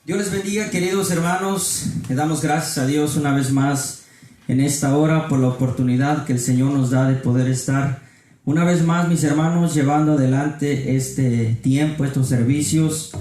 Dios les bendiga, queridos hermanos. Le damos gracias a Dios una vez más en esta hora por la oportunidad que el Señor nos da de poder estar una vez más, mis hermanos, llevando adelante este tiempo, estos servicios.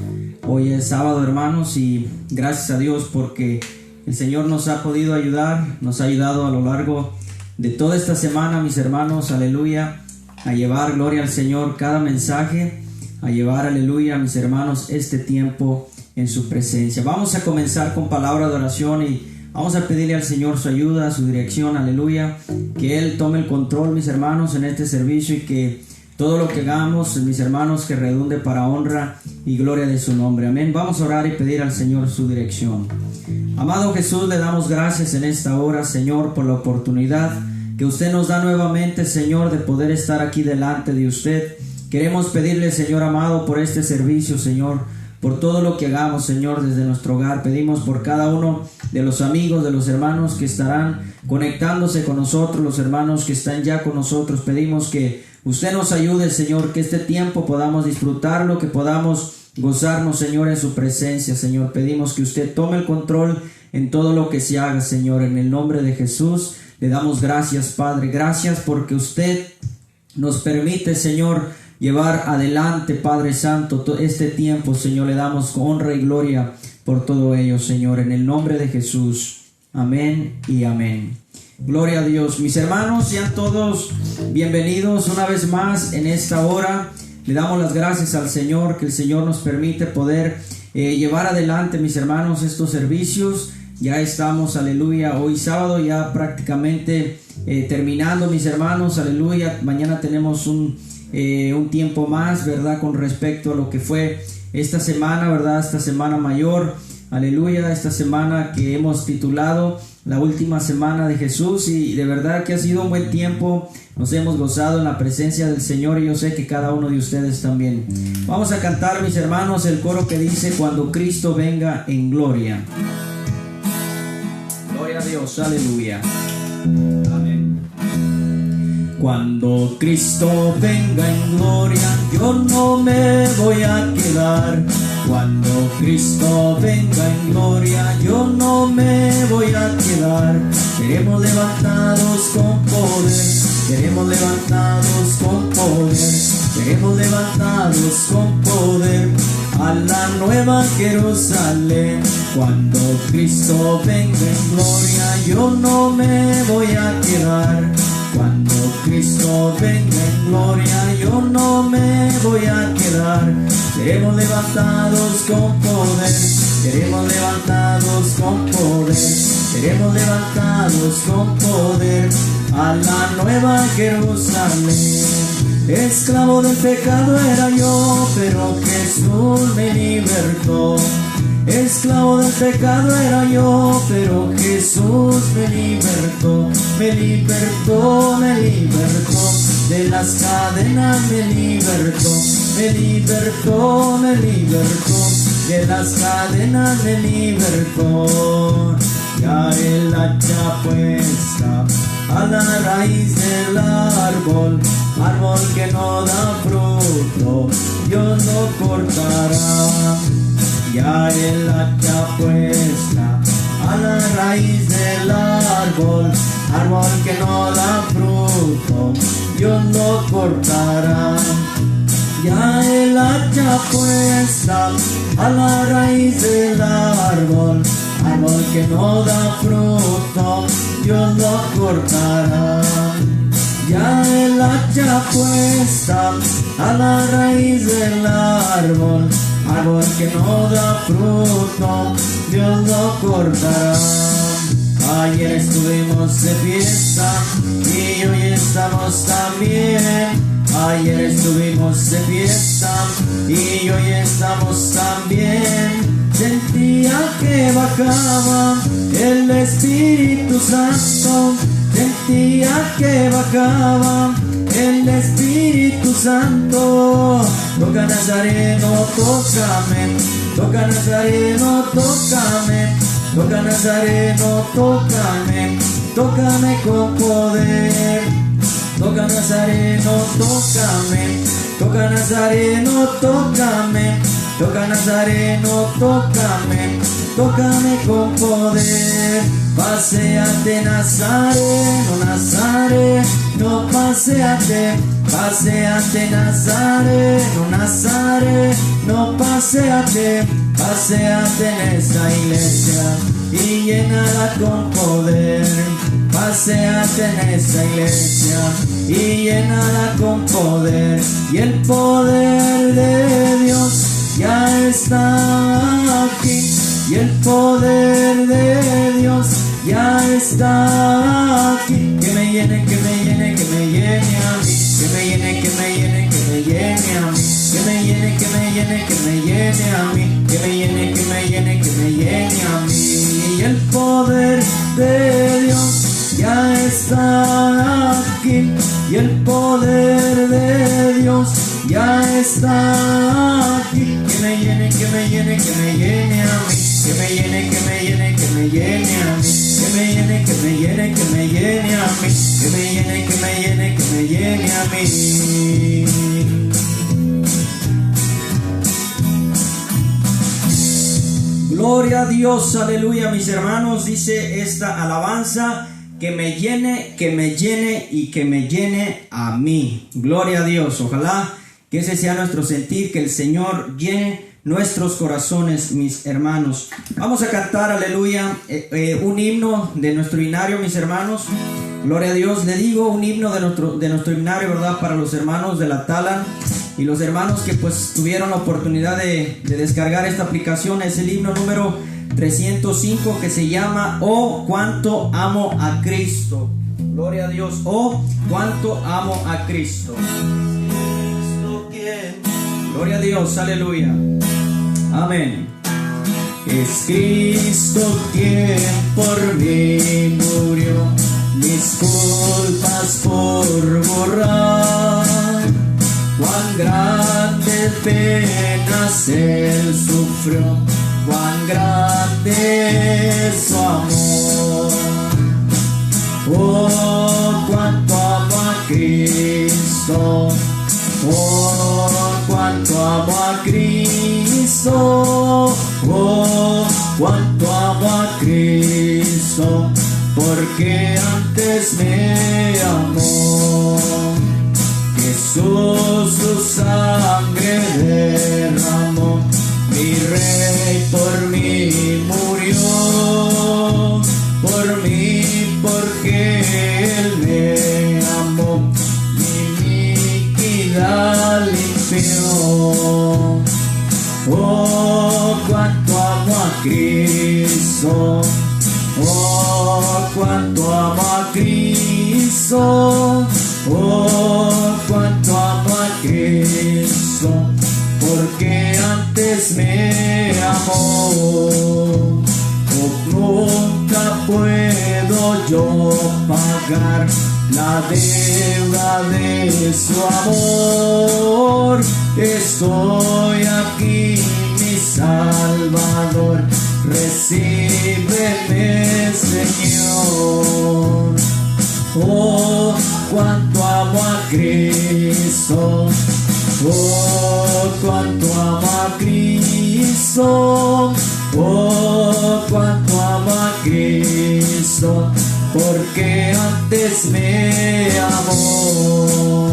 Hoy es sábado, hermanos, y gracias a Dios porque el Señor nos ha podido ayudar, nos ha ayudado a lo largo de toda esta semana, mis hermanos, aleluya, a llevar gloria al Señor cada mensaje, a llevar, aleluya, mis hermanos, este tiempo en su presencia. Vamos a comenzar con palabra de oración y vamos a pedirle al Señor su ayuda, su dirección, aleluya, que Él tome el control, mis hermanos, en este servicio y que todo lo que hagamos, mis hermanos, que redunde para honra y gloria de su nombre. Amén. Vamos a orar y pedir al Señor su dirección. Amado Jesús, le damos gracias en esta hora, Señor, por la oportunidad que usted nos da nuevamente, Señor, de poder estar aquí delante de usted. Queremos pedirle, Señor amado, por este servicio, Señor, por todo lo que hagamos, Señor, desde nuestro hogar. Pedimos por cada uno de los amigos, de los hermanos que estarán conectándose con nosotros, los hermanos que están ya con nosotros. Pedimos que usted nos ayude, Señor, que este tiempo podamos disfrutarlo, que podamos gozarnos, Señor, en su presencia, Señor. Pedimos que usted tome el control en todo lo que se haga, Señor. En el nombre de Jesús le damos gracias, Padre. Gracias porque usted nos permite, Señor, llevar adelante, Padre Santo, todo este tiempo, Señor. Le damos honra y gloria por todo ello, Señor, en el nombre de Jesús. Amén y amén. Gloria a Dios. Mis hermanos, sean todos bienvenidos una vez más en esta hora. Le damos las gracias al Señor, que el Señor nos permite poder llevar adelante, mis hermanos, estos servicios. Ya estamos, aleluya, hoy sábado ya prácticamente terminando, mis hermanos, aleluya. Mañana tenemos un tiempo más, ¿verdad? Con respecto a lo que fue esta semana, ¿verdad? Esta semana mayor, aleluya, esta semana que hemos titulado la última semana de Jesús, y de verdad que ha sido un buen tiempo. Nos hemos gozado en la presencia del Señor y yo sé que cada uno de ustedes también. Vamos a cantar, mis hermanos, el coro que dice: cuando Cristo venga en gloria. Gloria a Dios, aleluya. Amén. Cuando Cristo venga en gloria, yo no me voy a quedar. Cuando Cristo venga en gloria, yo no me voy a quedar. Seremos levantados con poder, seremos levantados con poder, seremos levantados con poder a la nueva Jerusalén. Cuando Cristo venga en gloria, yo no me voy a quedar. Cuando Cristo venga en gloria, yo no me voy a quedar. Seremos levantados con poder, seremos levantados con poder, seremos levantados con poder a la nueva Jerusalén. Esclavo del pecado era yo, pero Jesús me libertó. Esclavo del pecado era yo, pero Jesús me libertó. Me libertó, me libertó, de las cadenas me libertó. Me libertó, me libertó, de las cadenas me libertó. Ya el hacha puesta a la raíz del árbol, árbol que no da fruto, Dios lo cortará. Ya el hacha puesta a la raíz del árbol, árbol que no da fruto, Dios lo cortará. Ya el hacha puesta a la raíz del árbol, árbol que no da fruto, Dios lo cortará. Ya el hacha puesta a la raíz del árbol, árbol que no da fruto, Dios lo cortará. Ayer estuvimos de fiesta y hoy estamos también. Ayer estuvimos de fiesta y hoy estamos también. Sentía que bajaba el Espíritu Santo, sentía que bajaba el Espíritu Santo. Toca Nazareno, tócame, toca Nazareno, tócame, toca Nazareno, tócame, tócame con poder. Toca Nazareno, tócame, toca Nazareno, tócame, toca Nazareno, tócame, tócame con poder. Paséate Nazareno, Nazareno, paséate, paséate Nazareno, Nazareno, paséate, paséate en esta iglesia y llénala con poder. Paséate en esta iglesia y llénala con poder. Y el poder de Dios ya está aquí. Y el poder de Dios ya está aquí. Que me llene, que me llene, que me llene a mí. Que me llene, que me llene, que me llene a mí. Que me llene, que me llene, que me llene a mí. Que me llene, que me llene, que me llene a mí. Y el poder de Dios ya está aquí. Y el poder de Dios ya está aquí. Que me llene, que me llene, que me llene a mí. Que me llene, que me llene, que me llene a mí. Que me llene, que me llene, que me llene a mí. Que me llene, que me llene, que me llene a mí. Gloria a Dios, aleluya, mis hermanos. Dice esta alabanza: que me llene, que me llene y que me llene a mí. Gloria a Dios. Ojalá que ese sea nuestro sentir, que el Señor llene nuestros corazones, mis hermanos. Vamos a cantar, aleluya, un himno de nuestro himnario, mis hermanos. Gloria a Dios. Le digo un himno de nuestro himnario, ¿verdad? Para los hermanos de la Tala y los hermanos que pues tuvieron la oportunidad de descargar esta aplicación. Es el himno número 305, que se llama Oh, cuánto amo a Cristo. Gloria a Dios. Oh, cuánto amo a Cristo. Gloria a Dios, aleluya. Amén. Es Cristo quien por mí murió, mis culpas por borrar. Cuán grandes penas Él sufrió, cuán grande es su amor. Oh, cuánto amo a Cristo. Oh, cuánto amo a Cristo. Oh, cuánto amo a Cristo, porque antes me amó. Jesús su sangre derramó, mi Rey por mí murió, por mí, porque Él me amó, mi iniquidad limpió. Oh, cuánto amo a Cristo. Oh, cuánto amo a Cristo. Oh, cuánto amo a Cristo, porque antes me amó. Oh, nunca puedo yo pagar la deuda de su amor. Estoy aquí, mi Salvador, recíbeme, Señor. Oh, cuánto amo a Cristo. Oh, cuánto amo a Cristo. Oh, cuánto amo a Cristo, porque antes me amó.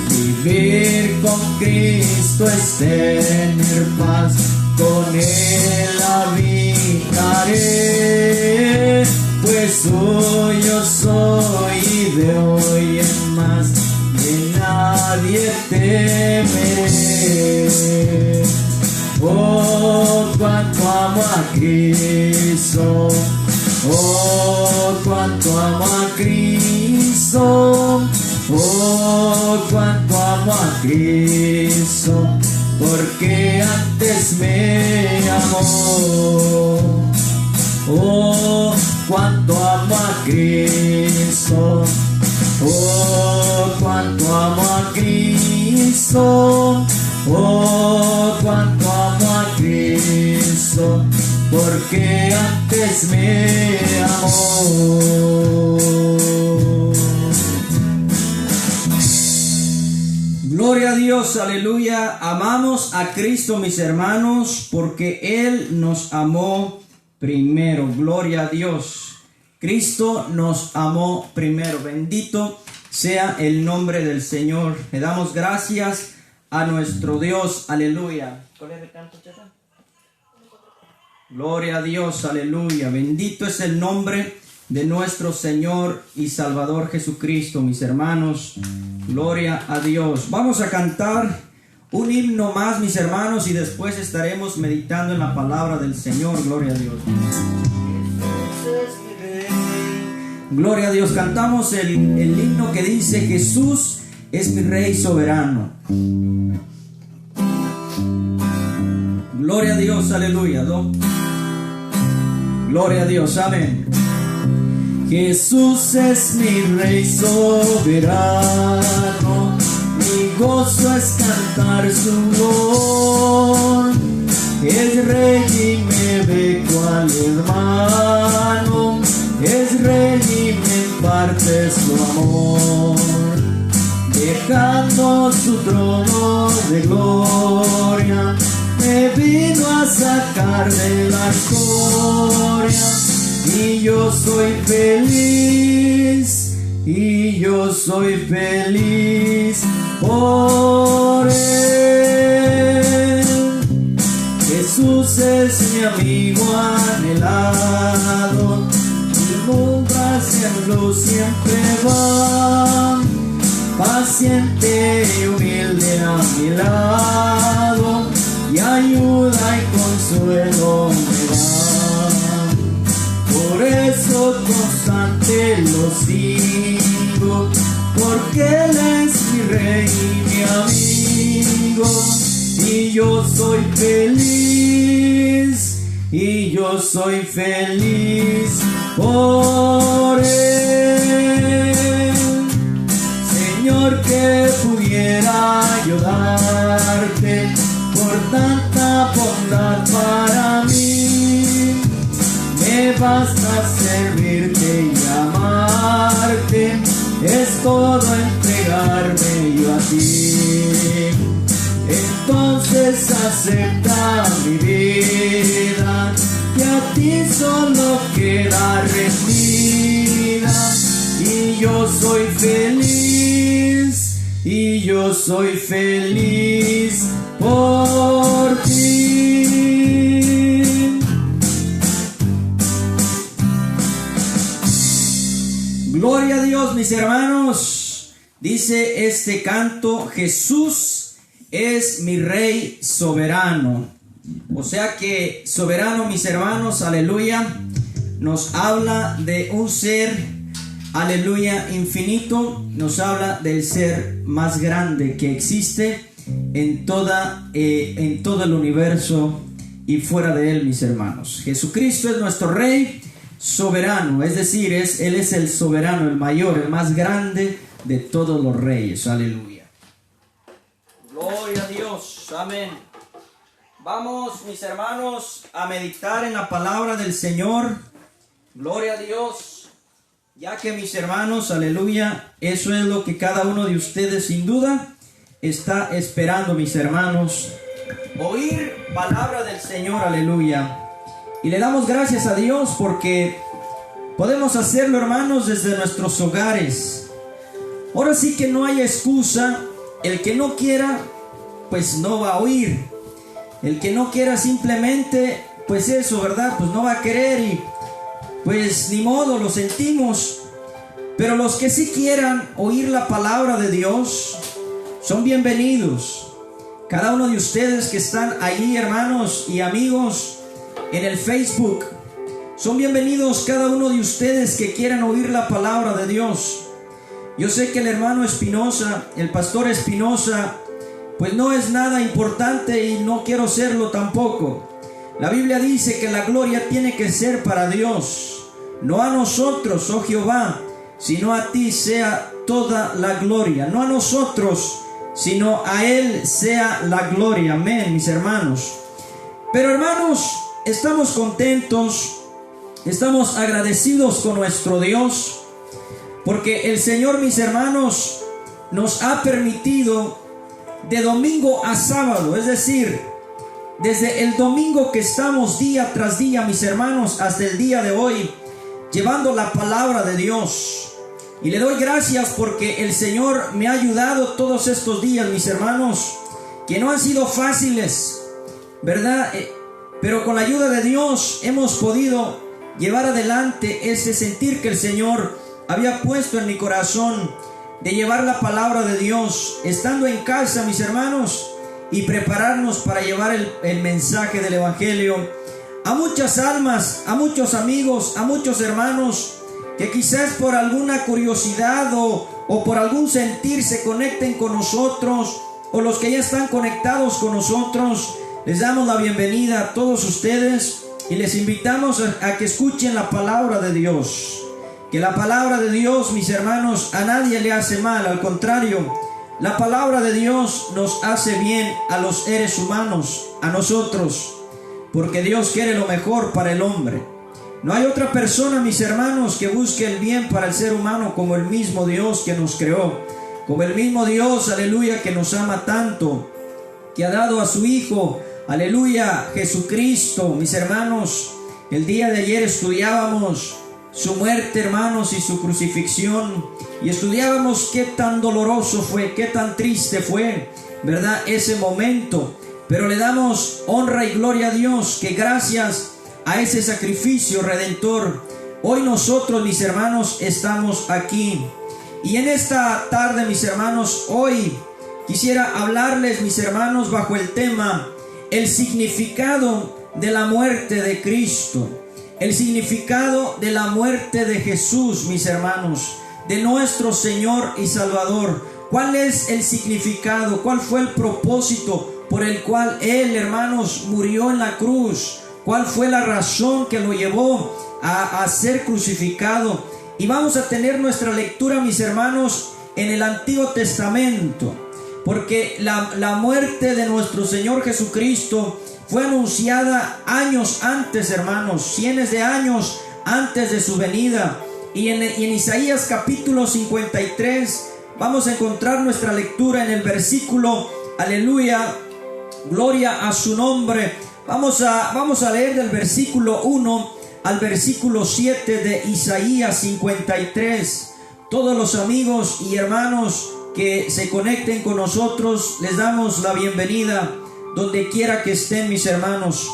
Vivir con Cristo es tener paz, con Él habitaré, pues suyo soy y de hoy en más de nadie temeré. Oh, cuánto amo a Cristo. Oh, cuánto amo a Cristo. Oh, cuánto amo a Cristo, porque antes me amó. Oh, cuánto amo a Cristo. Oh, cuánto amo a Cristo. Oh, cuánto amo a Cristo, porque antes me amó. Gloria a Dios, aleluya. Amamos a Cristo, mis hermanos, porque Él nos amó primero. Gloria a Dios. Cristo nos amó primero. Bendito sea el nombre del Señor. Le damos gracias a nuestro Dios. Aleluya. ¿Cuál es el canto, chata? Gloria a Dios, aleluya. Bendito es el nombre de nuestro Señor y Salvador Jesucristo, mis hermanos. Gloria a Dios. Vamos a cantar un himno más, mis hermanos, y después estaremos meditando en la palabra del Señor. Gloria a Dios. Gloria a Dios. Cantamos el himno que dice: Jesús es mi Rey soberano. Gloria a Dios, aleluya. Gloria a Dios, amén. Jesús es mi Rey soberano, mi gozo es cantar su voz. Es Rey y me ve cual hermano, es Rey y me imparte su amor. Dejando su trono de gloria, me vino a sacar de la escoria. Y yo soy feliz, y yo soy feliz por Él. Jesús es mi amigo anhelado, mi mundo hacia luz siempre va. Paciente y humilde a mi lado, y ayuda y consuelo me da. Por eso constante lo sigo, porque Él es mi Rey y mi amigo. Y yo soy feliz, y yo soy feliz por Él. Señor, que pudiera ayudarte por tanta bondad para mí. Me basta servirte y amarte, es todo entregarme yo a ti. Entonces acepta mi vida, que a ti solo queda rendida. Y yo soy feliz, y yo soy feliz por ti. Gloria a Dios, mis hermanos. Dice este canto: Jesús es mi Rey soberano. O sea que soberano, mis hermanos, aleluya, nos habla de un ser, aleluya, infinito. Nos habla del ser más grande que existe en todo el universo y fuera de él, mis hermanos. Jesucristo es nuestro Rey soberano, es decir, Él es el soberano, el mayor, el más grande de todos los reyes. Aleluya. Gloria a Dios. Amén. Vamos, mis hermanos, a meditar en la palabra del Señor. Gloria a Dios. Ya que, mis hermanos, aleluya, eso es lo que cada uno de ustedes sin duda está esperando, mis hermanos. Oír palabra del Señor, aleluya. Y le damos gracias a Dios porque podemos hacerlo, hermanos, desde nuestros hogares. Ahora sí que no hay excusa. El que no quiera, pues no va a oír. El que no quiera simplemente, pues eso, ¿verdad? Pues no va a querer y pues ni modo, lo sentimos. Pero los que sí quieran oír la palabra de Dios son bienvenidos. Cada uno de ustedes que están ahí, hermanos y amigos, en el Facebook, son bienvenidos cada uno de ustedes que quieran oír la palabra de Dios. Yo sé que el hermano Espinosa, el pastor Espinosa, pues no es nada importante y no quiero serlo tampoco. La Biblia dice que la gloria tiene que ser para Dios, no a nosotros, oh Jehová, sino a ti sea toda la gloria. No a nosotros, sino a Él sea la gloria. Amén, mis hermanos. Pero, hermanos, estamos contentos, estamos agradecidos con nuestro Dios, porque el Señor, mis hermanos, nos ha permitido de domingo a sábado, es decir, desde el domingo que estamos día tras día, mis hermanos, hasta el día de hoy, llevando la palabra de Dios. Y le doy gracias porque el Señor me ha ayudado todos estos días, mis hermanos, que no han sido fáciles, ¿verdad? Pero con la ayuda de Dios hemos podido llevar adelante ese sentir que el Señor había puesto en mi corazón de llevar la palabra de Dios, estando en casa, mis hermanos, y prepararnos para llevar el mensaje del Evangelio a muchas almas, a muchos amigos, a muchos hermanos que quizás por alguna curiosidad o por algún sentir se conecten con nosotros, o los que ya están conectados con nosotros. Les damos la bienvenida a todos ustedes y les invitamos a que escuchen la palabra de Dios. Que la palabra de Dios, mis hermanos, a nadie le hace mal, al contrario, la palabra de Dios nos hace bien a los seres humanos, a nosotros, porque Dios quiere lo mejor para el hombre. No hay otra persona, mis hermanos, que busque el bien para el ser humano como el mismo Dios que nos creó, como el mismo Dios, aleluya, que nos ama tanto, que ha dado a su Hijo, aleluya, Jesucristo. Mis hermanos, el día de ayer estudiábamos su muerte, hermanos, y su crucifixión, y estudiábamos qué tan doloroso fue, qué tan triste fue, ¿verdad?, ese momento. Pero le damos honra y gloria a Dios, que gracias a ese sacrificio redentor, hoy nosotros, mis hermanos, estamos aquí. Y en esta tarde, mis hermanos, hoy quisiera hablarles, mis hermanos, bajo el tema el significado de la muerte de Cristo. El significado de la muerte de Jesús, mis hermanos, de nuestro Señor y Salvador. ¿Cuál es el significado? ¿Cuál fue el propósito por el cual Él, hermanos, murió en la cruz? ¿Cuál fue la razón que lo llevó a ser crucificado? Y vamos a tener nuestra lectura, mis hermanos, en el Antiguo Testamento, porque la muerte de nuestro Señor Jesucristo fue anunciada años antes, hermanos, cientos de años antes de su venida. Y en Isaías capítulo 53 vamos a encontrar nuestra lectura en el versículo, aleluya, gloria a su nombre. Vamos a leer del versículo 1 al versículo 7 de Isaías 53. Todos los amigos y hermanos que se conecten con nosotros, les damos la bienvenida donde quiera que estén, mis hermanos.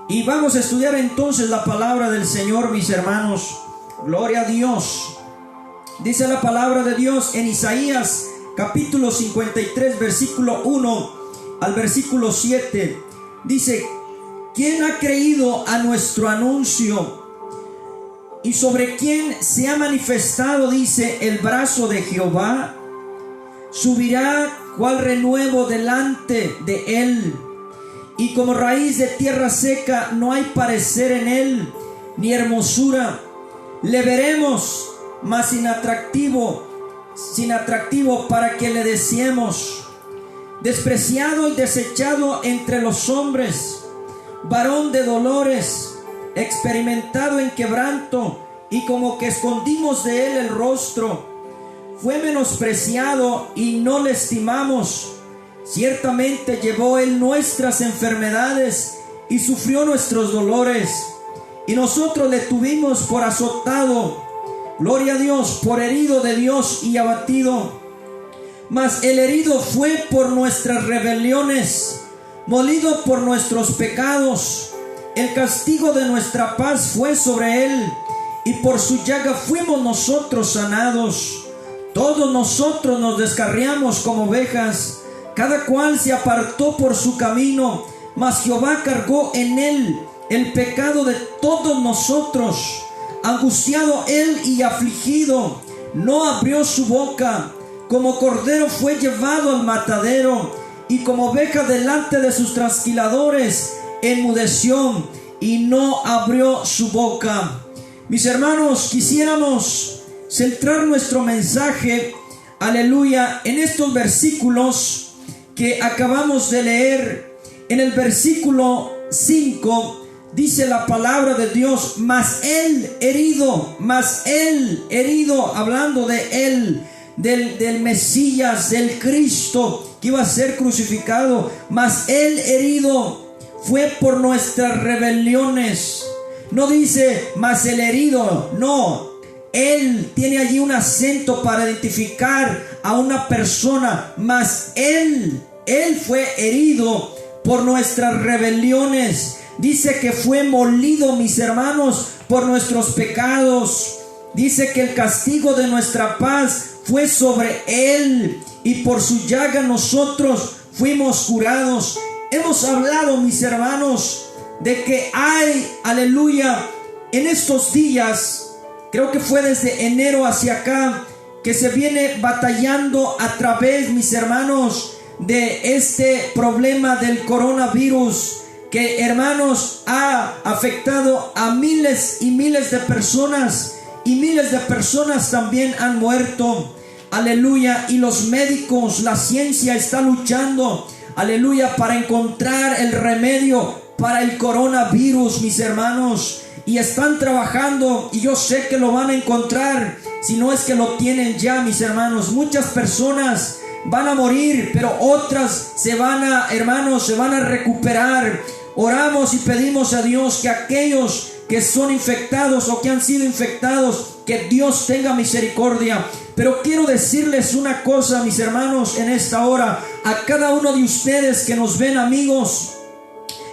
Y vamos a estudiar entonces la palabra del Señor, mis hermanos. Gloria a Dios. Dice la palabra de Dios en Isaías capítulo 53, versículo 1 al versículo 7. Dice: ¿quién ha creído a nuestro anuncio? ¿Y sobre quién se ha manifestado, dice, el brazo de Jehová? Subirá cual renuevo delante de él, y como raíz de tierra seca no hay parecer en él, ni hermosura. Le veremos, mas sin atractivo para que le deseemos. Despreciado y desechado entre los hombres, varón de dolores, experimentado en quebranto, y como que escondimos de él el rostro. Fue menospreciado y no le estimamos. Ciertamente llevó él nuestras enfermedades y sufrió nuestros dolores, y nosotros le tuvimos por azotado, gloria a Dios, por herido de Dios y abatido. Mas el herido fue por nuestras rebeliones, molido por nuestros pecados. El castigo de nuestra paz fue sobre él, y por su llaga fuimos nosotros sanados. Todos nosotros nos descarriamos como ovejas, cada cual se apartó por su camino, mas Jehová cargó en él el pecado de todos nosotros. Angustiado él y afligido, no abrió su boca. Como cordero fue llevado al matadero, y como oveja delante de sus trasquiladores enmudeció y no abrió su boca. Mis hermanos, quisiéramos centrar nuestro mensaje, aleluya, en estos versículos que acabamos de leer. En el versículo 5 dice la palabra de Dios: mas él herido, hablando de él, del Mesías, del Cristo, que iba a ser crucificado, mas Él herido fue por nuestras rebeliones. No dice, mas el herido, no. Él tiene allí un acento para identificar a una persona, mas Él fue herido por nuestras rebeliones. Dice que fue molido, mis hermanos, por nuestros pecados. Dice que el castigo de nuestra paz fue sobre Él, y por su llaga nosotros fuimos curados. Hemos hablado, mis hermanos, de que hay, aleluya, en estos días, creo que fue desde enero hacia acá, que se viene batallando a través, mis hermanos, de este problema del coronavirus, que, hermanos, ha afectado a miles y miles de personas, y miles de personas también han muerto, aleluya. Y los médicos, la ciencia está luchando, aleluya, para encontrar el remedio para el coronavirus, mis hermanos, y están trabajando, y yo sé que lo van a encontrar, si no es que lo tienen ya, mis hermanos. Muchas personas van a morir, pero otras se van a recuperar. Oramos y pedimos a Dios que aquellos que son infectados o que han sido infectados, que Dios tenga misericordia. Pero quiero decirles una cosa, mis hermanos, en esta hora, a cada uno de ustedes que nos ven, amigos,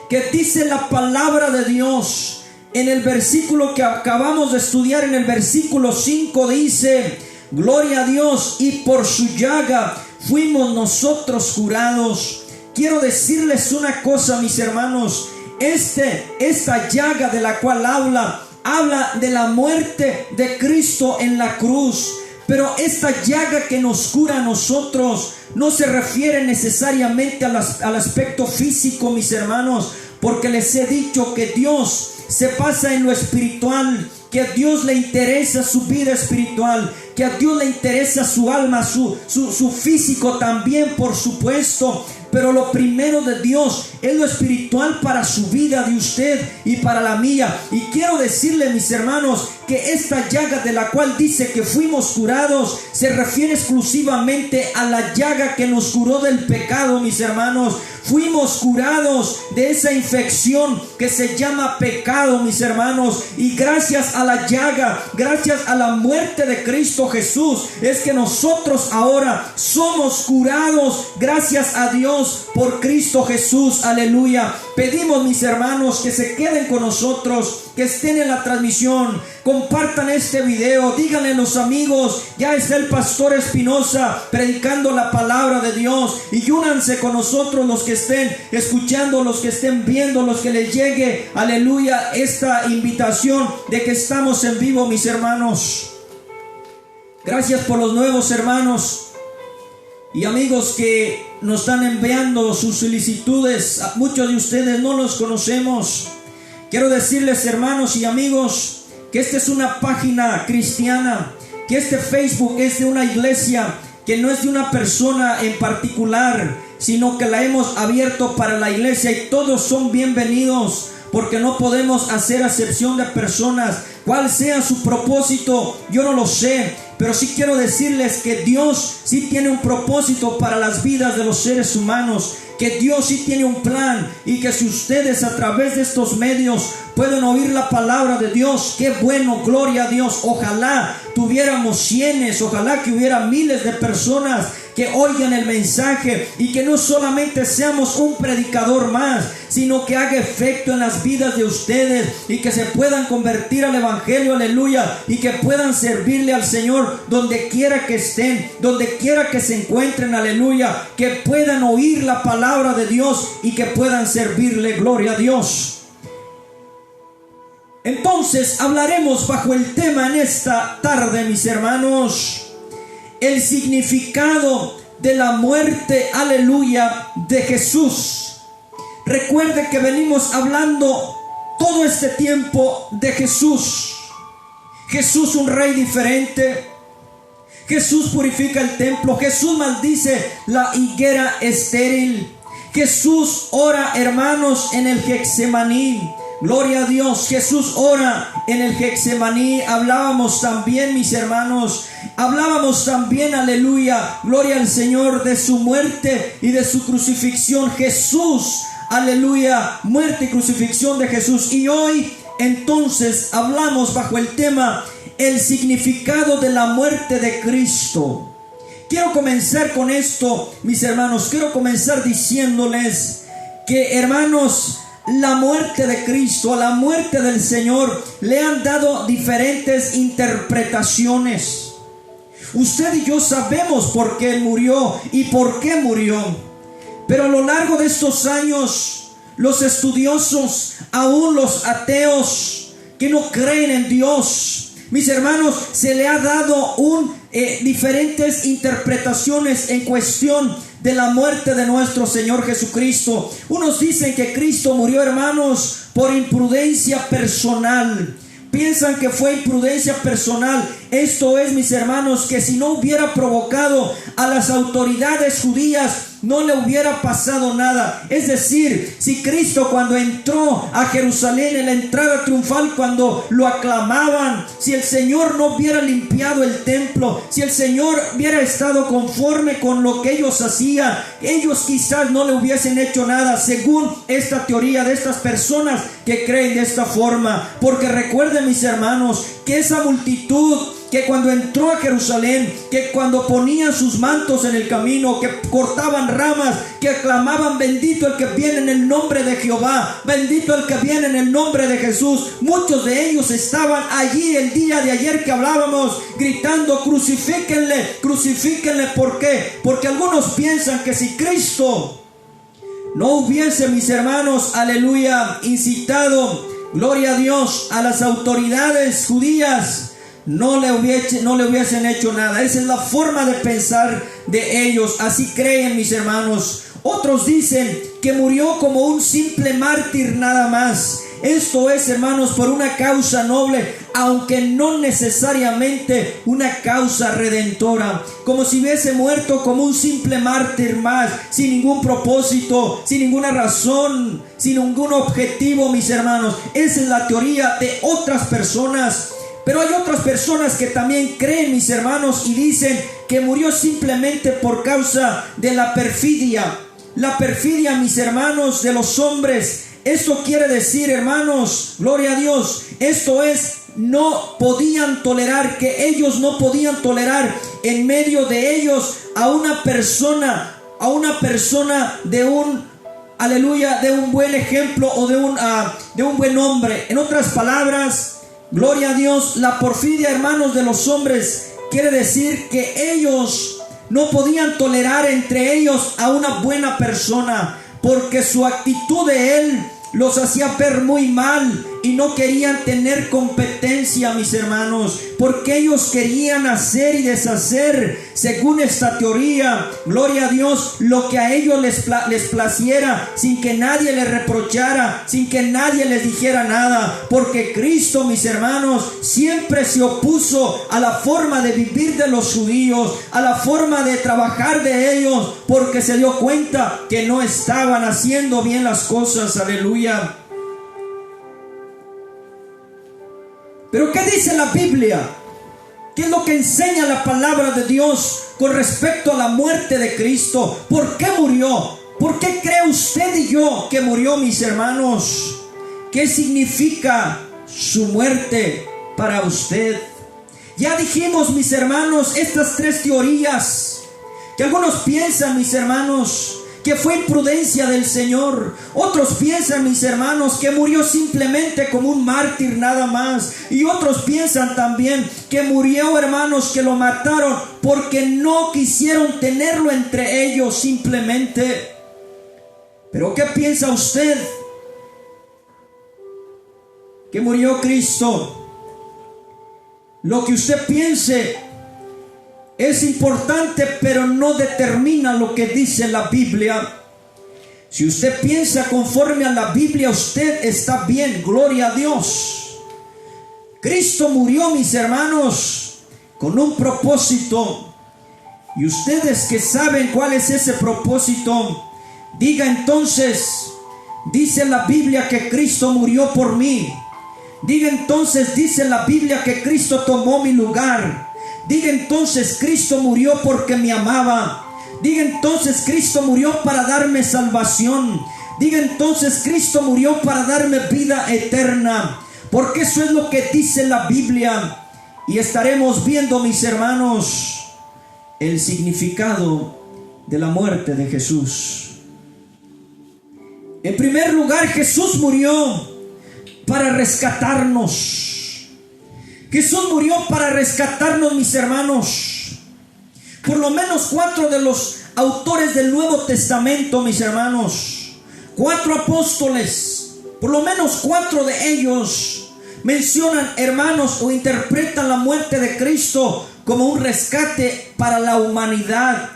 que dice la palabra de Dios en el versículo que acabamos de estudiar, en el versículo 5, dice: gloria a Dios, y por su llaga fuimos nosotros curados. Quiero decirles una cosa, mis hermanos, esta llaga de la cual habla de la muerte de Cristo en la cruz. Pero esta llaga que nos cura a nosotros no se refiere necesariamente al aspecto físico, mis hermanos, porque les he dicho que Dios se pasa en lo espiritual, que a Dios le interesa su vida espiritual, que a Dios le interesa su alma, su físico también, por supuesto. Pero lo primero de Dios es lo espiritual para su vida de usted y para la mía. Y quiero decirle, mis hermanos, que esta llaga de la cual dice que fuimos curados se refiere exclusivamente a la llaga que nos curó del pecado, mis hermanos. Fuimos curados de esa infección que se llama pecado, mis hermanos. Y gracias a la llaga, gracias a la muerte de Cristo Jesús, es que nosotros ahora somos curados. Gracias a Dios por Cristo Jesús, aleluya. Pedimos, mis hermanos, que se queden con nosotros, que estén en la transmisión, compartan este video, díganle a los amigos: ya está el pastor Espinosa predicando la palabra de Dios, y únanse con nosotros, los que estén escuchando, los que estén viendo, los que les llegue, aleluya, esta invitación de que estamos en vivo, mis hermanos. Gracias por los nuevos hermanos y amigos que nos están enviando sus solicitudes. Muchos de ustedes no los conocemos. Quiero decirles, hermanos y amigos, que esta es una página cristiana, que este Facebook es de una iglesia, que no es de una persona en particular, sino que la hemos abierto para la iglesia, y todos son bienvenidos, porque no podemos hacer acepción de personas. Cuál sea su propósito, yo no lo sé, pero sí quiero decirles que Dios sí tiene un propósito para las vidas de los seres humanos, que Dios sí tiene un plan, y que si ustedes a través de estos medios pueden oír la palabra de Dios, qué bueno, gloria a Dios. Ojalá tuviéramos cientos, ojalá que hubiera miles de personas que oigan el mensaje, y que no solamente seamos un predicador más, sino que haga efecto en las vidas de ustedes, y que se puedan convertir al evangelio, aleluya, y que puedan servirle al Señor donde quiera que estén, donde quiera que se encuentren, aleluya, que puedan oír la palabra de Dios y que puedan servirle, gloria a Dios. Entonces hablaremos bajo el tema en esta tarde, mis hermanos, el significado de la muerte, aleluya, de Jesús. Recuerde que venimos hablando todo este tiempo de Jesús. Jesús, un rey diferente. Jesús purifica el templo. Jesús maldice la higuera estéril. Jesús ora, hermanos, en el Getsemaní. Gloria a Dios. Jesús ora en el Getsemaní. Hablábamos también, mis hermanos, Hablábamos también, aleluya, gloria al Señor, de su muerte y de su crucifixión. Jesús, aleluya, muerte y crucifixión de Jesús. Y hoy entonces hablamos bajo el tema el significado de la muerte de Cristo. Quiero comenzar con esto, mis hermanos. Quiero comenzar diciéndoles que, hermanos, la muerte de Cristo, a la muerte del Señor, le han dado diferentes interpretaciones. Usted y yo sabemos por qué Él murió y por qué murió. Pero a lo largo de estos años, los estudiosos, aún los ateos que no creen en Dios, mis hermanos, se le ha dado diferentes interpretaciones en cuestión de la muerte de nuestro Señor Jesucristo. Unos dicen que Cristo murió, hermanos, por imprudencia personal. Piensan que fue imprudencia personal. Esto es, mis hermanos, que si no hubiera provocado a las autoridades judías, no le hubiera pasado nada. Es decir, si Cristo cuando entró a Jerusalén en la entrada triunfal, cuando lo aclamaban, si el Señor no hubiera limpiado el templo, si el Señor hubiera estado conforme con lo que ellos hacían, ellos quizás no le hubiesen hecho nada, según esta teoría de estas personas que creen de esta forma. Porque recuerden, mis hermanos, que esa multitud que cuando entró a Jerusalén, que cuando ponían sus mantos en el camino, que cortaban ramas, que clamaban: bendito el que viene en el nombre de Jehová, bendito el que viene en el nombre de Jesús. Muchos de ellos estaban allí el día de ayer que hablábamos, gritando: crucifíquenle, crucifíquenle. ¿Por qué? Porque algunos piensan que si Cristo no hubiese, mis hermanos, aleluya, incitado, gloria a Dios, a las autoridades judías, no le hubiesen hecho nada. Esa es la forma de pensar de ellos. Así creen, mis hermanos. Otros dicen que murió como un simple mártir nada más. Esto es, hermanos, por una causa noble, aunque no necesariamente una causa redentora. Como si hubiese muerto como un simple mártir más, sin ningún propósito, sin ninguna razón, sin ningún objetivo, mis hermanos. Esa es la teoría de otras personas. Pero hay otras personas que también creen, mis hermanos, y dicen que murió simplemente por causa de la perfidia. La perfidia, mis hermanos, de los hombres. Esto quiere decir, hermanos, gloria a Dios, esto es, no podían tolerar, que ellos no podían tolerar en medio de ellos a una persona de un, aleluya, de un buen ejemplo o de un buen hombre. En otras palabras, gloria a Dios, la perfidia, hermanos, de los hombres quiere decir que ellos no podían tolerar entre ellos a una buena persona, porque su actitud de él los hacía ver muy mal y no querían tener competencia, mis hermanos, porque ellos querían hacer y deshacer, según esta teoría, gloria a Dios, lo que a ellos les placiera, sin que nadie les reprochara, sin que nadie les dijera nada. Porque Cristo, mis hermanos, siempre se opuso a la forma de vivir de los judíos, a la forma de trabajar de ellos, porque se dio cuenta que no estaban haciendo bien las cosas. Aleluya. Pero ¿qué dice la Biblia? ¿Qué es lo que enseña la palabra de Dios con respecto a la muerte de Cristo? ¿Por qué murió? ¿Por qué cree usted y yo que murió, mis hermanos? ¿Qué significa su muerte para usted? Ya dijimos, mis hermanos, estas tres teorías, que algunos piensan, mis hermanos, que fue imprudencia del Señor. Otros piensan, mis hermanos, que murió simplemente como un mártir nada más. Y otros piensan también que murió, hermanos, que lo mataron porque no quisieron tenerlo entre ellos simplemente. Pero ¿qué piensa usted? Que murió Cristo. Lo que usted piense es importante, pero no determina lo que dice la Biblia. Si usted piensa conforme a la Biblia, usted está bien, gloria a Dios. Cristo murió, mis hermanos, con un propósito. Y ustedes que saben cuál es ese propósito, diga entonces: dice la Biblia que Cristo murió por mí. Diga entonces: dice la Biblia que Cristo tomó mi lugar. Diga entonces: Cristo murió porque me amaba. Diga entonces: Cristo murió para darme salvación. Diga entonces: Cristo murió para darme vida eterna. Porque eso es lo que dice la Biblia. Y estaremos viendo, mis hermanos, el significado de la muerte de Jesús. En primer lugar, Jesús murió para rescatarnos. Jesús murió para rescatarnos, mis hermanos. Por lo menos 4 de los autores del Nuevo Testamento, mis hermanos, 4 apóstoles, por lo menos 4 de ellos mencionan, hermanos, o interpretan la muerte de Cristo como un rescate para la humanidad,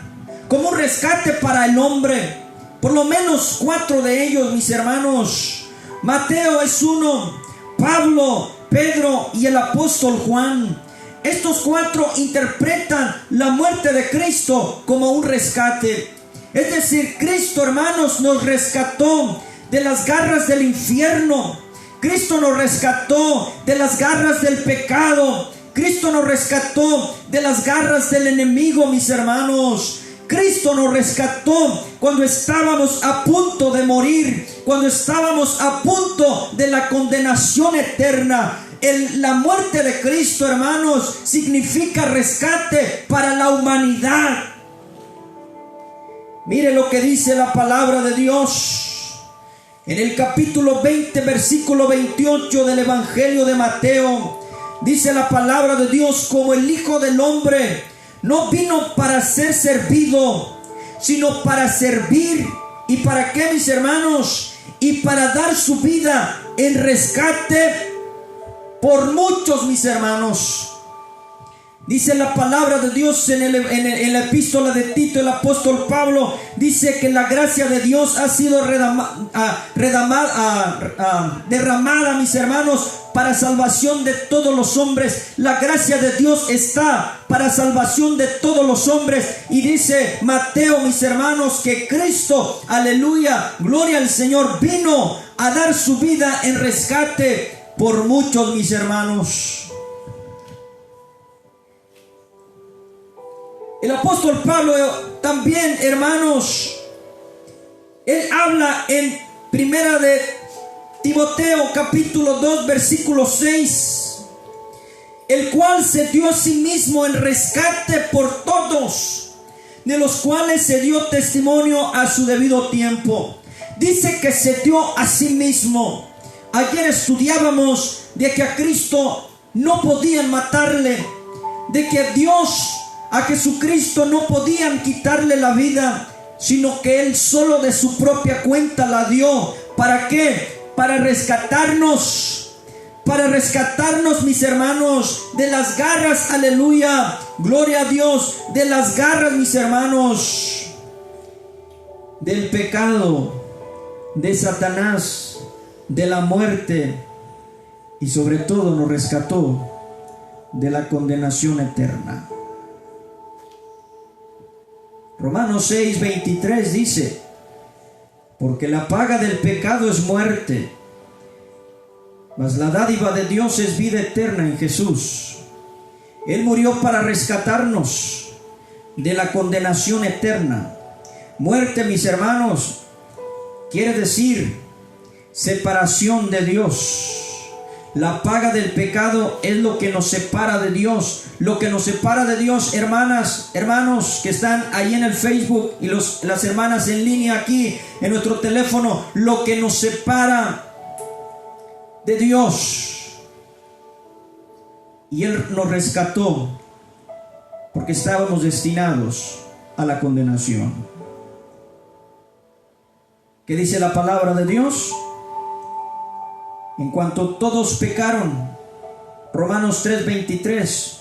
como un rescate para el hombre. Por lo menos 4 de ellos, mis hermanos. Mateo es uno, Pablo, Pedro y el apóstol Juan. Estos 4 interpretan la muerte de Cristo como un rescate. Es decir, Cristo, hermanos, nos rescató de las garras del infierno. Cristo nos rescató de las garras del pecado. Cristo nos rescató de las garras del enemigo, mis hermanos. Cristo nos rescató cuando estábamos a punto de morir, cuando estábamos a punto de la condenación eterna. La muerte de Cristo, hermanos, significa rescate para la humanidad. Mire lo que dice la palabra de Dios en el capítulo 20, versículo 28 del Evangelio de Mateo. Dice la palabra de Dios: como el Hijo del Hombre no vino para ser servido, sino para servir. ¿Y para qué, mis hermanos? Y para dar su vida en rescate por muchos, mis hermanos. Dice la palabra de Dios en la epístola de Tito, el apóstol Pablo dice que la gracia de Dios ha sido derramada, mis hermanos, para salvación de todos los hombres. La gracia de Dios está para salvación de todos los hombres. Y dice Mateo, mis hermanos, que Cristo, aleluya, gloria al Señor, vino a dar su vida en rescate por muchos, mis hermanos. El apóstol Pablo también, hermanos, él habla en primera de Timoteo capítulo 2 versículo 6, el cual se dio a sí mismo en rescate por todos, de los cuales se dio testimonio a su debido tiempo. Dice que se dio a sí mismo. Ayer estudiábamos de que a Cristo no podían matarle, de que a Jesucristo no podían quitarle la vida, sino que Él solo de su propia cuenta la dio. ¿Para qué? Para rescatarnos, mis hermanos, de las garras, aleluya, gloria a Dios, de las garras, mis hermanos, del pecado, de Satanás, de la muerte, y sobre todo nos rescató de la condenación eterna. Romanos 6:23 dice: porque la paga del pecado es muerte, mas la dádiva de Dios es vida eterna en Jesús. Él murió para rescatarnos de la condenación eterna. Muerte, mis hermanos, quiere decir separación de Dios. La paga del pecado es lo que nos separa de Dios. Lo que nos separa de Dios, hermanas, hermanos que están ahí en el Facebook y las hermanas en línea aquí en nuestro teléfono, lo que nos separa de Dios. Y Él nos rescató porque estábamos destinados a la condenación. ¿Qué dice la palabra de Dios? En cuanto todos pecaron, Romanos 3:23,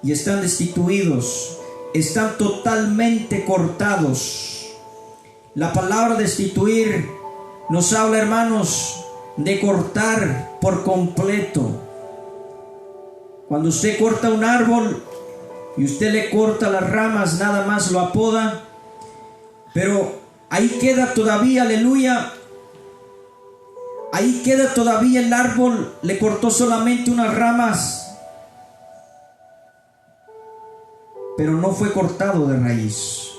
y están destituidos, están totalmente cortados. La palabra destituir nos habla, hermanos, de cortar por completo. Cuando usted corta un árbol y usted le corta las ramas, nada más lo apoda, pero ahí queda todavía, aleluya, ahí queda todavía el árbol, le cortó solamente unas ramas. pero no fue cortado de raíz.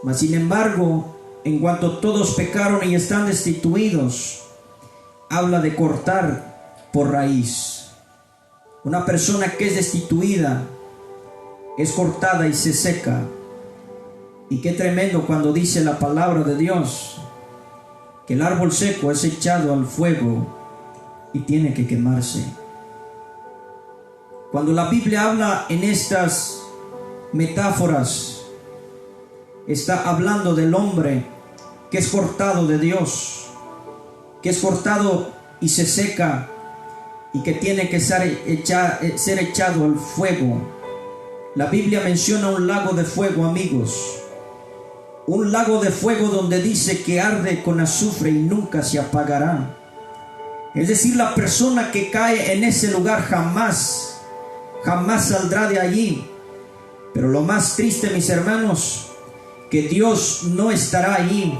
Mas sin embargo, en cuanto todos pecaron y están destituidos, habla de cortar por raíz. Una persona que es destituida es cortada y se seca. Y qué tremendo cuando dice la palabra de Dios que el árbol seco es echado al fuego y tiene que quemarse. Cuando la Biblia habla en estas metáforas, está hablando del hombre que es cortado de Dios, que es cortado y se seca y que tiene que ser echado al fuego. La Biblia menciona un lago de fuego, amigos. Un lago de fuego donde dice que arde con azufre y nunca se apagará. Es decir, la persona que cae en ese lugar jamás saldrá de allí. Pero lo más triste, mis hermanos, que Dios no estará allí,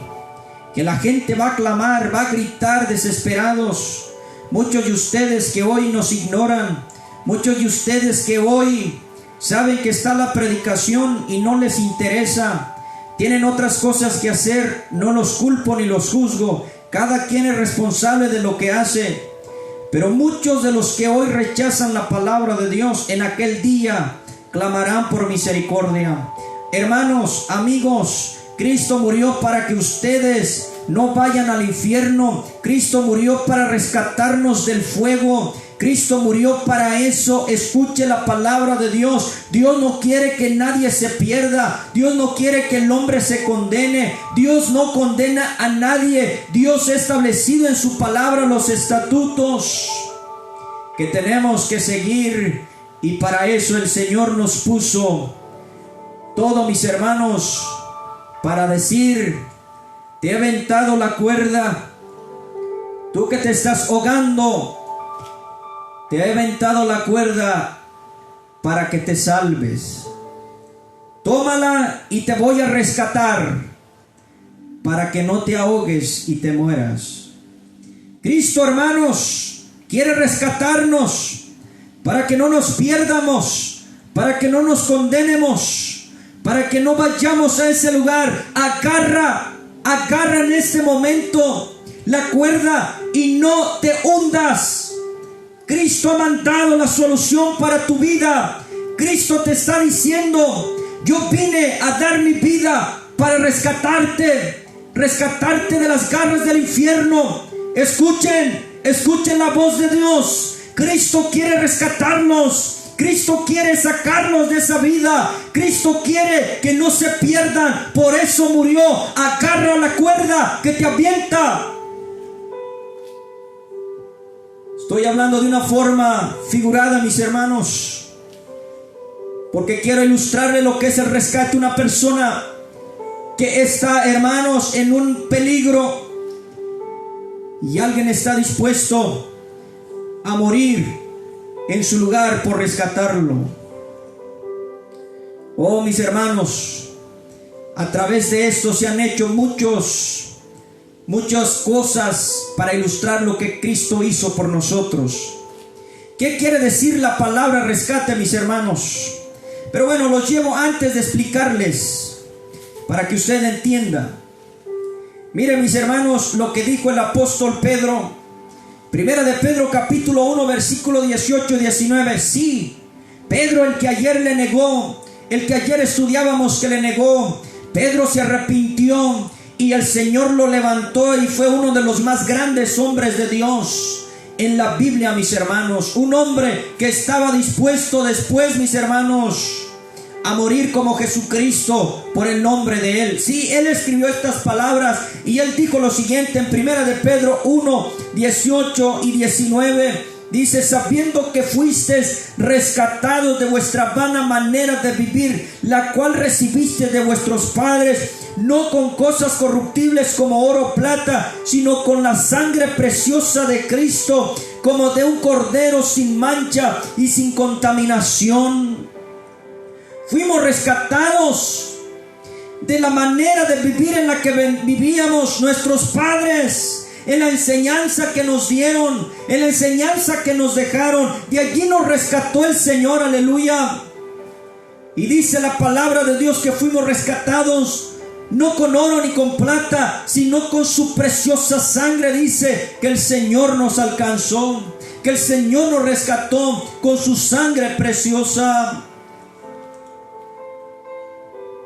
que la gente va a clamar, va a gritar desesperados. Muchos de ustedes que hoy nos ignoran, muchos de ustedes que hoy saben que está la predicación y no les interesa, tienen otras cosas que hacer, no los culpo ni los juzgo, cada quien es responsable de lo que hace. Pero muchos de los que hoy rechazan la palabra de Dios en aquel día clamarán por misericordia. Hermanos, amigos, Cristo murió para que ustedes no vayan al infierno. Cristo murió para rescatarnos del fuego. Cristo murió para eso. Escuche la palabra de Dios. Dios no quiere que nadie se pierda. Dios no quiere que el hombre se condene. Dios no condena a nadie. Dios ha establecido en su palabra los estatutos que tenemos que seguir, y para eso el Señor nos puso todo, mis hermanos, para decir: te he aventado la cuerda, tú que te estás ahogando, te he aventado la cuerda para que te salves. Tómala y te voy a rescatar para que no te ahogues y te mueras. Cristo, hermanos, quiere rescatarnos para que no nos pierdamos, para que no nos condenemos, para que no vayamos a ese lugar. Agarra en este momento la cuerda y no te hundas. Cristo ha mandado la solución para tu vida. Cristo te está diciendo: yo vine a dar mi vida para rescatarte de las garras del infierno. Escuchen la voz de Dios. Cristo quiere rescatarnos. Cristo quiere sacarnos de esa vida. Cristo quiere que no se pierdan. Por eso murió. Agarra la cuerda que te avienta. Estoy hablando de una forma figurada, mis hermanos, porque quiero ilustrarle lo que es el rescate de una persona que está, hermanos, en un peligro y alguien está dispuesto a morir en su lugar por rescatarlo. Oh, mis hermanos, a través de esto se han hecho muchas cosas para ilustrar lo que Cristo hizo por nosotros. ¿Qué quiere decir la palabra rescate, mis hermanos? Pero bueno, los llevo antes de explicarles para que usted entienda. Miren, mis hermanos, lo que dijo el apóstol Pedro. Primera de Pedro capítulo 1 versículo 18-19. Sí, Pedro, el que ayer le negó, el que ayer estudiábamos que le negó, Pedro se arrepintió y el Señor lo levantó y fue uno de los más grandes hombres de Dios en la Biblia, mis hermanos. Un hombre que estaba dispuesto después, mis hermanos, a morir como Jesucristo por el nombre de Él. Sí, Él escribió estas palabras y Él dijo lo siguiente en Primera de Pedro 1, 18 y 19. Dice: sabiendo que fuisteis rescatados de vuestra vana manera de vivir, la cual recibiste de vuestros padres, no con cosas corruptibles como oro o plata, sino con la sangre preciosa de Cristo, como de un cordero sin mancha y sin contaminación. Fuimos rescatados de la manera de vivir en la que vivíamos nuestros padres, en la enseñanza que nos dieron, en la enseñanza que nos dejaron. De allí nos rescató el Señor, aleluya. Y dice la palabra de Dios que fuimos rescatados no con oro ni con plata, sino con su preciosa sangre. Dice que el Señor nos alcanzó, que el Señor nos rescató con su sangre preciosa.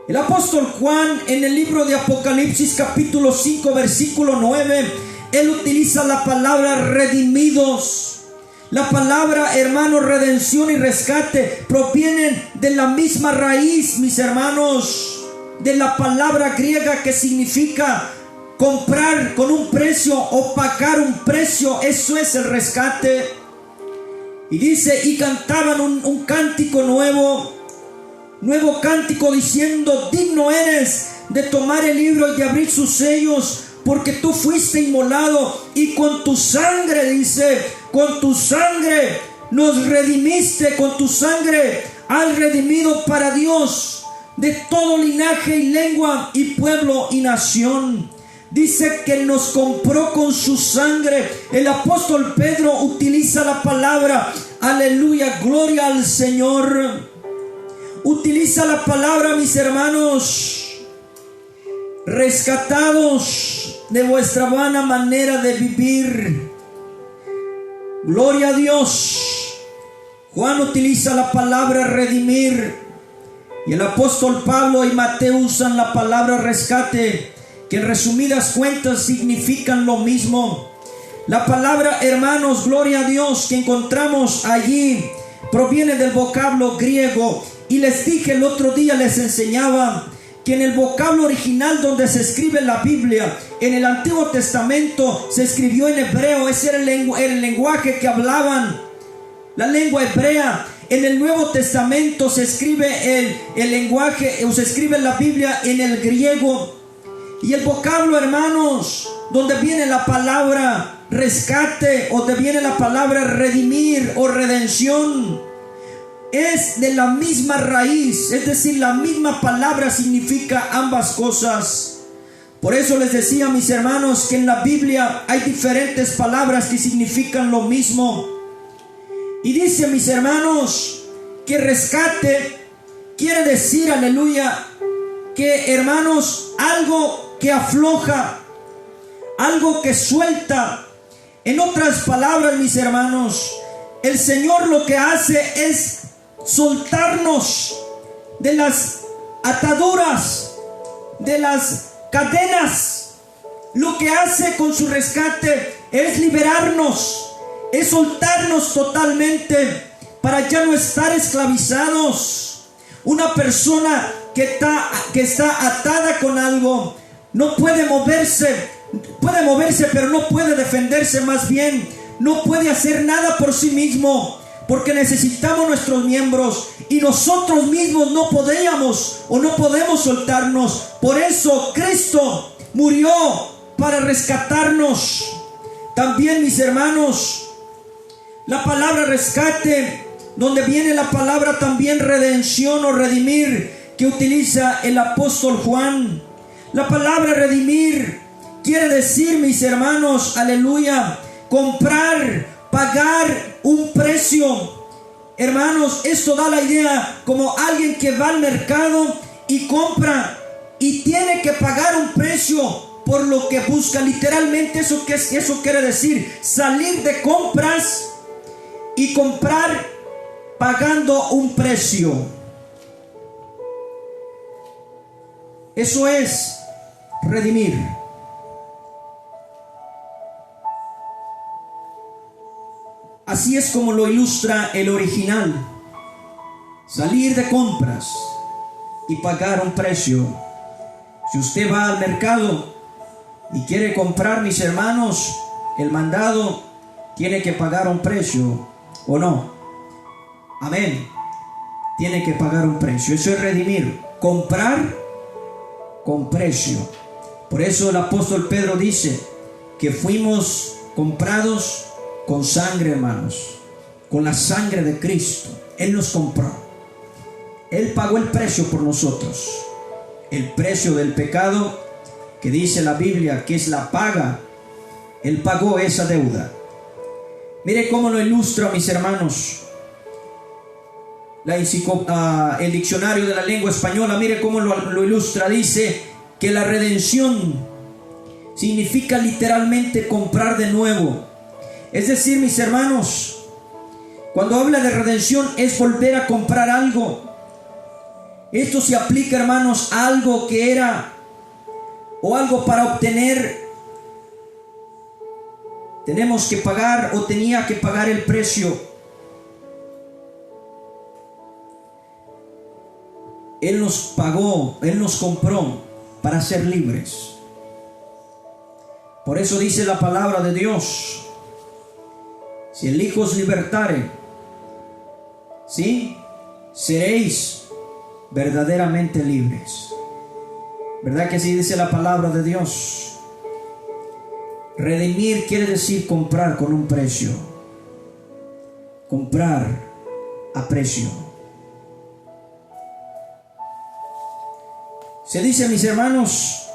El apóstol Juan, en el libro de Apocalipsis capítulo 5 versículo 9, él utiliza la palabra redimidos. La palabra, hermanos, redención y rescate provienen de la misma raíz, mis hermanos, de la palabra griega que significa comprar con un precio o pagar un precio. Eso es el rescate. Y dice, y cantaban un cántico nuevo cántico, diciendo: digno eres de tomar el libro y de abrir sus sellos, porque tú fuiste inmolado y con tu sangre, dice, con tu sangre nos redimiste, con tu sangre has redimido para Dios de todo linaje y lengua y pueblo y nación. Dice que nos compró con su sangre. El apóstol Pedro utiliza la palabra, aleluya, gloria al Señor. Utiliza la palabra, mis hermanos, rescatados de vuestra vana manera de vivir. Gloria a Dios. Juan utiliza la palabra redimir, y el apóstol Pablo y Mateo usan la palabra rescate, que en resumidas cuentas significan lo mismo. La palabra, hermanos, gloria a Dios, que encontramos allí proviene del vocablo griego. Y les dije el otro día, les enseñaba que en el vocablo original donde se escribe la Biblia, en el Antiguo Testamento se escribió en hebreo. Ese era el lenguaje que hablaban, la lengua hebrea. En el Nuevo Testamento se escribe el lenguaje, o se escribe la Biblia en el griego. Y el vocablo, hermanos, donde viene la palabra rescate, o donde viene la palabra redimir o redención, es de la misma raíz, es decir, la misma palabra significa ambas cosas. Por eso les decía, mis hermanos, que en la Biblia hay diferentes palabras que significan lo mismo. Y dice, mis hermanos, que rescate quiere decir, aleluya, que, hermanos, algo que afloja, algo que suelta. En otras palabras, mis hermanos, el Señor lo que hace es soltarnos de las ataduras, de las cadenas. Lo que hace con su rescate es liberarnos, es soltarnos totalmente para ya no estar esclavizados. Una persona que está atada con algo no puede moverse, pero no puede defenderse, más bien no puede hacer nada por sí mismo, porque necesitamos nuestros miembros y nosotros mismos no podíamos o no podemos soltarnos. Por eso Cristo murió para rescatarnos. También, mis hermanos, la palabra rescate, donde viene la palabra también redención o redimir, que utiliza el apóstol Juan. La palabra redimir quiere decir, mis hermanos, aleluya, comprar, pagar un precio. Hermanos, esto da la idea como alguien que va al mercado y compra y tiene que pagar un precio por lo que busca. Literalmente eso quiere decir salir de compras y comprar pagando un precio. Eso es redimir. Así es como lo ilustra el original. Salir de compras y pagar un precio. Si usted va al mercado y quiere comprar, mis hermanos, el mandado tiene que pagar un precio, ¿o no? Amén. Tiene que pagar un precio. Eso es redimir. Comprar con precio. Por eso el apóstol Pedro dice que fuimos comprados con sangre, hermanos, con la sangre de Cristo. Él nos compró. Él pagó el precio por nosotros. El precio del pecado, que dice la Biblia que es la paga. Él pagó esa deuda. Mire cómo lo ilustra, mis hermanos. El diccionario de la lengua española, mire cómo lo ilustra. Dice que la redención significa literalmente comprar de nuevo. Es decir, mis hermanos, cuando habla de redención es volver a comprar algo. Esto se aplica, hermanos, a algo que era o algo para obtener. Tenemos que pagar o tenía que pagar el precio. Él nos pagó, Él nos compró para ser libres. Por eso dice la palabra de Dios: si el Hijo os libertare, ¿sí?, seréis verdaderamente libres. ¿Verdad que así dice la palabra de Dios? Redimir quiere decir comprar con un precio. Comprar a precio. Se dice, mis hermanos,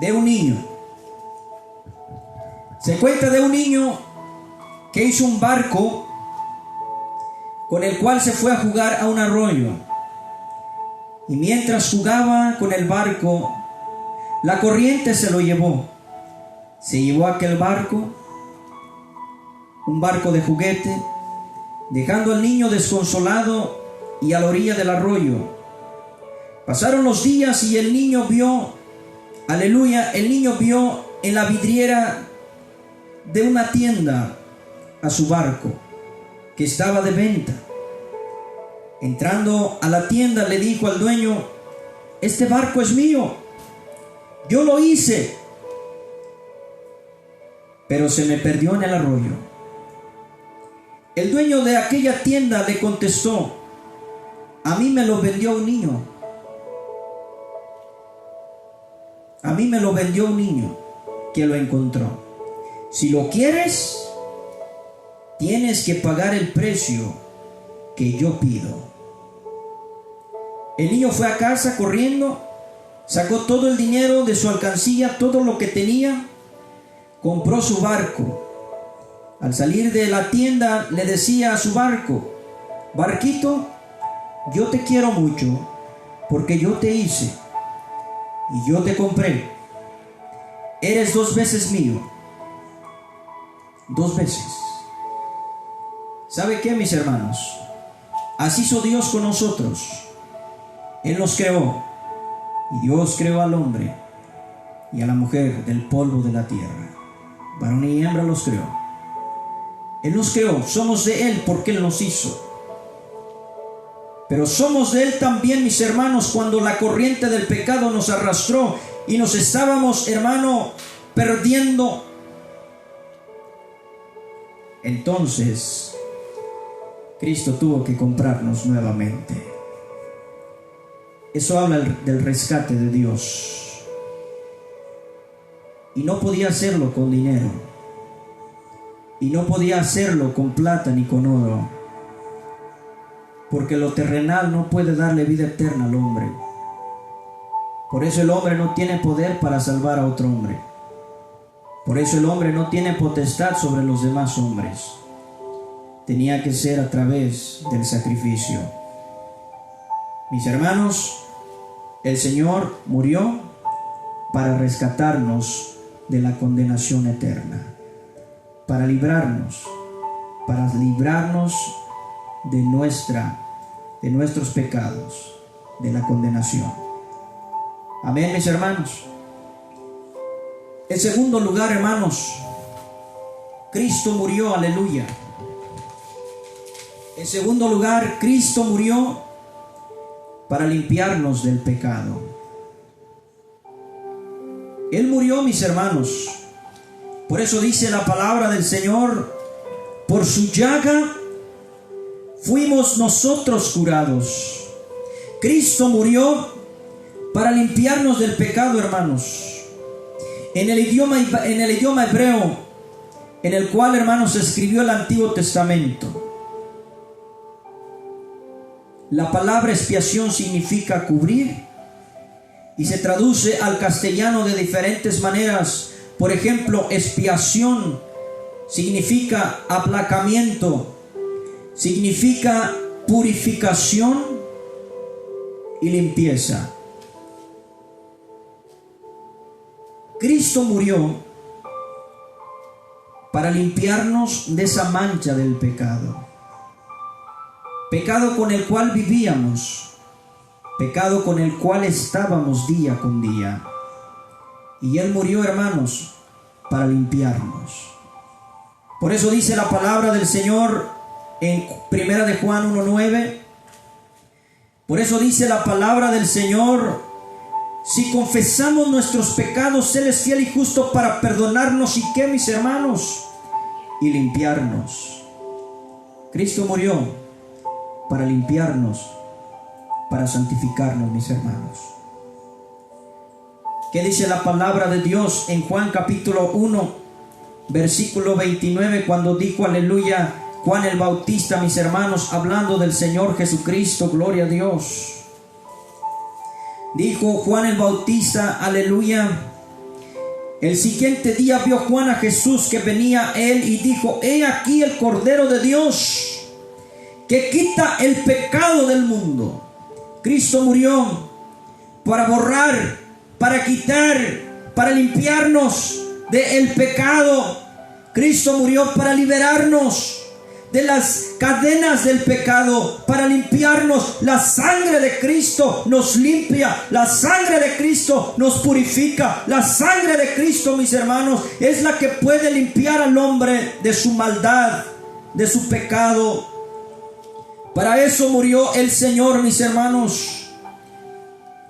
de un niño. Se cuenta de un niño que hizo un barco con el cual se fue a jugar a un arroyo. Y mientras jugaba con el barco, la corriente se lo llevó. Se llevó aquel barco, un barco de juguete, dejando al niño desconsolado y a la orilla del arroyo. Pasaron los días y el niño vio, aleluya, el niño vio en la vidriera de una tienda a su barco, que estaba de venta. Entrando a la tienda le dijo al dueño: este barco es mío, yo lo hice, pero se me perdió en el arroyo. El dueño de aquella tienda le contestó: a mí me lo vendió un niño. A mí me lo vendió un niño que lo encontró. Si lo quieres, tienes que pagar el precio que yo pido. El niño fue a casa corriendo, sacó todo el dinero de su alcancía, todo lo que tenía, compró su barco. Al salir de la tienda le decía a su barco: barquito, yo te quiero mucho porque yo te hice y yo te compré. Eres 2 veces mío. 2 veces. ¿Sabe qué, mis hermanos? Así hizo Dios con nosotros. Él nos creó. Y Dios creó al hombre y a la mujer del polvo de la tierra. Varón y hembra los creó. Él nos creó. Somos de Él porque Él nos hizo. Pero somos de Él también, mis hermanos, cuando la corriente del pecado nos arrastró y nos estábamos, hermano, perdiendo. Entonces, Cristo tuvo que comprarnos nuevamente. Eso habla del rescate de Dios. Y no podía hacerlo con dinero. Y no podía hacerlo con plata ni con oro. Porque lo terrenal no puede darle vida eterna al hombre. Por eso el hombre no tiene poder para salvar a otro hombre. Por eso el hombre no tiene potestad sobre los demás hombres. Tenía que ser a través del sacrificio. Mis hermanos, el Señor murió para rescatarnos de la condenación eterna. Para librarnos de nuestros pecados, de la condenación. Amén, mis hermanos. En segundo lugar, hermanos, Cristo murió, aleluya. En segundo lugar, Cristo murió para limpiarnos del pecado. Él murió, mis hermanos. Por eso dice la palabra del Señor: por su llaga fuimos nosotros curados. Cristo murió para limpiarnos del pecado, hermanos. En el idioma hebreo, en el cual, hermanos, se escribió el Antiguo Testamento, la palabra expiación significa cubrir y se traduce al castellano de diferentes maneras. Por ejemplo, expiación significa aplacamiento, significa purificación y limpieza. Cristo murió para limpiarnos de esa mancha del pecado. Pecado con el cual vivíamos, pecado con el cual estábamos día con día. Y Él murió, hermanos, para limpiarnos. Por eso dice la palabra del Señor en 1 de Juan 1:9. Por eso dice la palabra del Señor: si confesamos nuestros pecados, Él es fiel y justo para perdonarnos. ¿Y qué, mis hermanos? Y limpiarnos. Cristo murió para limpiarnos, para santificarnos, mis hermanos. ¿Qué dice la palabra de Dios en Juan capítulo 1, versículo 29, cuando dijo, aleluya, Juan el Bautista, mis hermanos, hablando del Señor Jesucristo, gloria a Dios? Dijo Juan el Bautista, aleluya: el siguiente día vio Juan a Jesús que venía a él y dijo, he aquí el Cordero de Dios que quita el pecado del mundo. Cristo murió para borrar, para quitar, para limpiarnos del pecado. Cristo murió para liberarnos de las cadenas del pecado, para limpiarnos. La sangre de Cristo nos limpia, la sangre de Cristo nos purifica. La sangre de Cristo, mis hermanos, es la que puede limpiar al hombre de su maldad, de su pecado. Para eso murió el Señor, mis hermanos.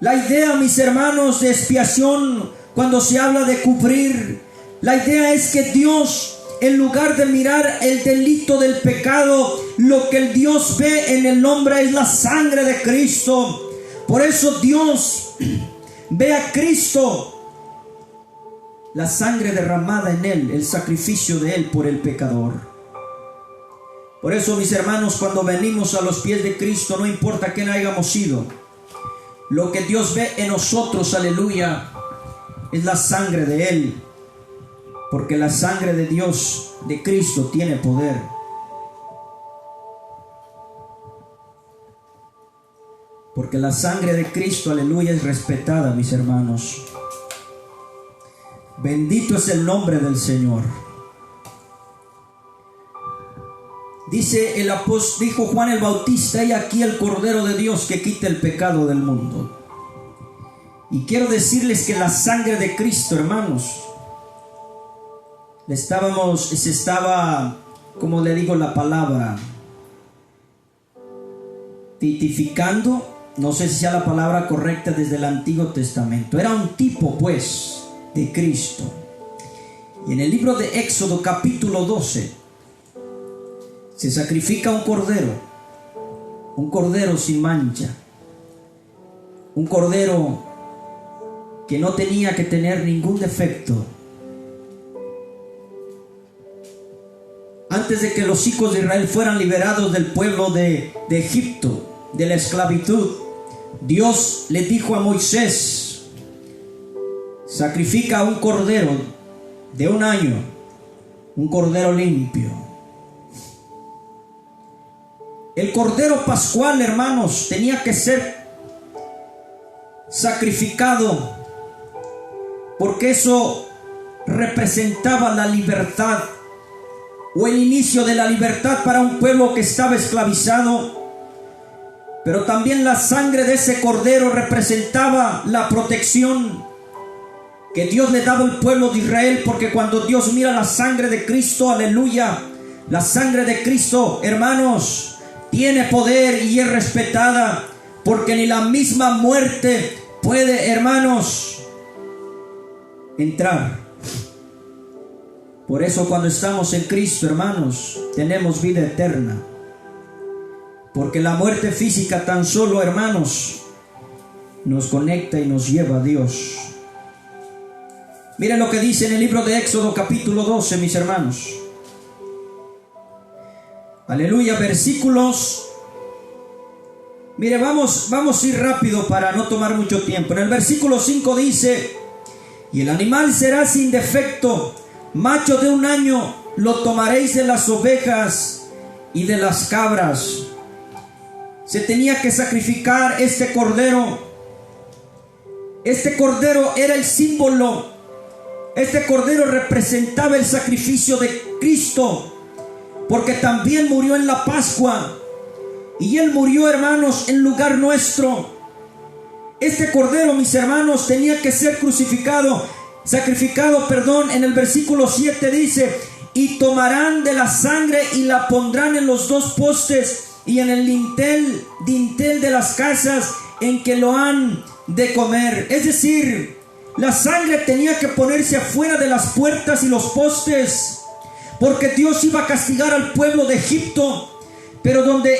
La idea, mis hermanos, de expiación, cuando se habla de cubrir, la idea es que Dios, en lugar de mirar el delito del pecado, lo que el Dios ve en el hombre es la sangre de Cristo. Por eso Dios ve a Cristo, la sangre derramada en Él, el sacrificio de Él por el pecador. Por eso, mis hermanos, cuando venimos a los pies de Cristo, no importa quién hayamos sido, lo que Dios ve en nosotros, aleluya, es la sangre de Él. Porque la sangre de Dios, de Cristo, tiene poder. Porque la sangre de Cristo, aleluya, es respetada, mis hermanos. Bendito es el nombre del Señor. Dice el apóstol, dijo Juan el Bautista, he aquí el Cordero de Dios que quita el pecado del mundo. Y quiero decirles que la sangre de Cristo, hermanos, se estaba, como le digo la palabra, tipificando, no sé si sea la palabra correcta, desde el Antiguo Testamento. Era un tipo, pues, de Cristo. Y en el libro de Éxodo capítulo 12, se sacrifica un cordero sin mancha, un cordero que no tenía que tener ningún defecto. Antes de que los hijos de Israel fueran liberados del pueblo de Egipto, de la esclavitud, Dios le dijo a Moisés, sacrifica un cordero de un año, un cordero limpio. El cordero pascual, hermanos, tenía que ser sacrificado, porque eso representaba la libertad, o el inicio de la libertad para un pueblo que estaba esclavizado. Pero también la sangre de ese cordero representaba la protección que Dios le daba al pueblo de Israel, porque cuando Dios mira la sangre de Cristo, aleluya, la sangre de Cristo, hermanos, tiene poder y es respetada, porque ni la misma muerte puede, hermanos, entrar. Por eso cuando estamos en Cristo, hermanos, tenemos vida eterna. Porque la muerte física tan solo, hermanos, nos conecta y nos lleva a Dios. Miren lo que dice en el libro de Éxodo capítulo 12, mis hermanos. Aleluya, versículos. Mire, vamos a ir rápido para no tomar mucho tiempo. En el versículo 5 dice, y el animal será sin defecto, macho de un año, lo tomaréis de las ovejas y de las cabras, se tenía que sacrificar este cordero. Este cordero era el símbolo. Este cordero representaba el sacrificio de Cristo, porque también murió en la Pascua. Y Él murió, hermanos, en lugar nuestro. Este cordero, mis hermanos, tenía que ser sacrificado, en el versículo 7 dice: y tomarán de la sangre y la pondrán en los dos postes y en el dintel de las casas en que lo han de comer. Es decir, la sangre tenía que ponerse afuera de las puertas y los postes, porque Dios iba a castigar al pueblo de Egipto. Pero donde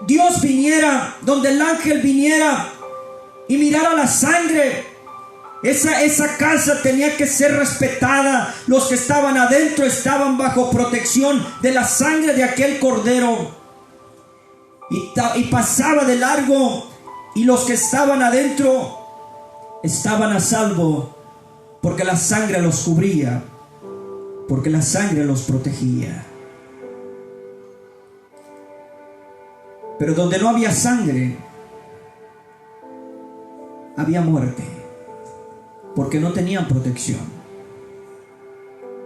Dios viniera, donde el ángel viniera y mirara la sangre, esa casa tenía que ser respetada. Los que estaban adentro estaban bajo protección de la sangre de aquel cordero, y pasaba de largo, y los que estaban adentro estaban a salvo, porque la sangre los cubría, porque la sangre los protegía. Pero donde no había sangre, había muerte, porque no tenían protección.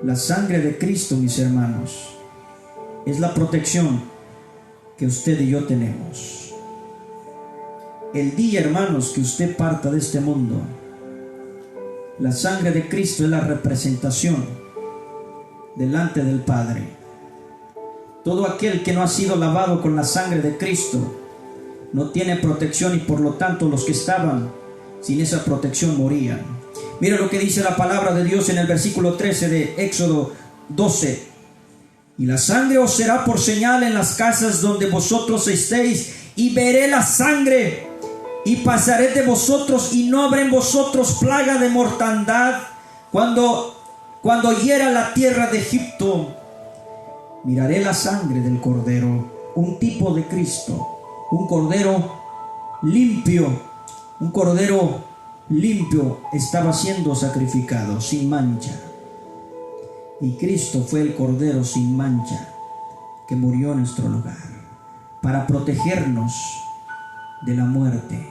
La sangre de Cristo, mis hermanos, es la protección que usted y yo tenemos. El día, hermanos, que usted parta de este mundo, la sangre de Cristo es la representación delante del Padre. Todo aquel que no ha sido lavado con la sangre de Cristo no tiene protección, y por lo tanto los que estaban sin esa protección morían. Mira lo que dice la palabra de Dios en el versículo 13 de Éxodo 12: y la sangre os será por señal en las casas donde vosotros estéis, y veré la sangre y pasaré de vosotros, y no habrá en vosotros plaga de mortandad cuando hiera la tierra de Egipto. Miraré la sangre del cordero, un tipo de Cristo, un cordero limpio. Un cordero limpio estaba siendo sacrificado, sin mancha. Y Cristo fue el cordero sin mancha que murió en nuestro lugar, para protegernos de la muerte,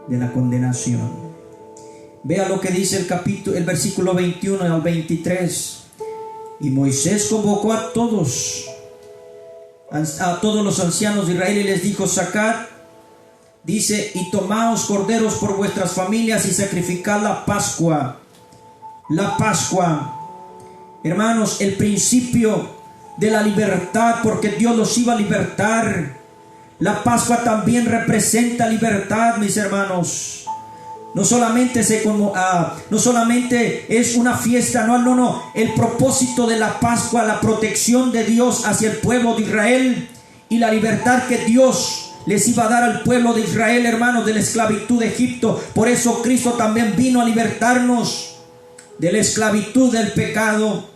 de la condenación. Vea lo que dice el versículo 21 al 23. Y Moisés convocó a todos los ancianos de Israel y les dijo: sacad, dice, y tomaos corderos por vuestras familias y sacrificad la Pascua. La Pascua, hermanos, el principio de la libertad, porque Dios los iba a libertar. La Pascua también representa libertad, mis hermanos. No solamente es una fiesta, no. El propósito de la Pascua, la protección de Dios hacia el pueblo de Israel y la libertad que Dios les iba a dar al pueblo de Israel, hermanos, de la esclavitud de Egipto. Por eso Cristo también vino a libertarnos de la esclavitud del pecado.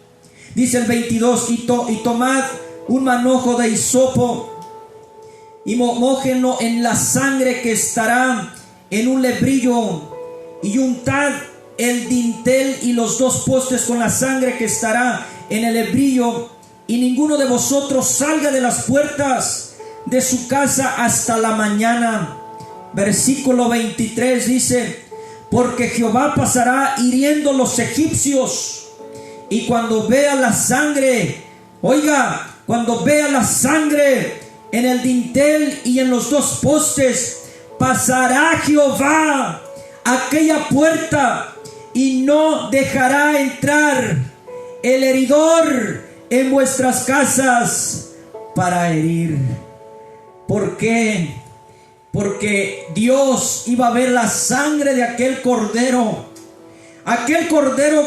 Dice el 22: y tomad un manojo de hisopo y mójenlo en la sangre que estará en un lebrillo, y untad el dintel y los dos postes con la sangre que estará en el lebrillo, y ninguno de vosotros salga de las puertas de su casa hasta la mañana. Versículo 23 dice: porque Jehová pasará hiriendo los egipcios, y cuando vea la sangre, cuando vea la sangre en el dintel y en los dos postes, pasará Jehová aquella puerta y no dejará entrar el heridor en vuestras casas para herir. ¿Por qué? Porque Dios iba a ver la sangre de aquel cordero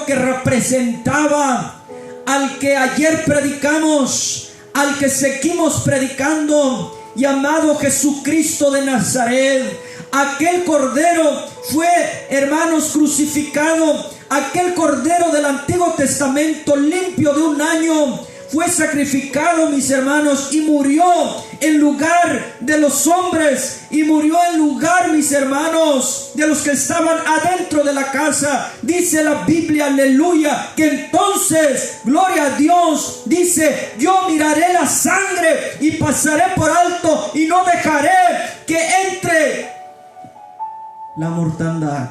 que representaba al que ayer predicamos, al que seguimos predicando, llamado Jesucristo de Nazaret. Aquel cordero fue, hermanos, crucificado. Aquel cordero del Antiguo Testamento, limpio de un año, fue sacrificado, mis hermanos, y murió en lugar de los hombres, y murió en lugar, mis hermanos, de los que estaban adentro de la casa. Dice la Biblia, aleluya, que entonces, gloria a Dios, dice: yo miraré la sangre y pasaré por alto y no dejaré que entre la mortandad.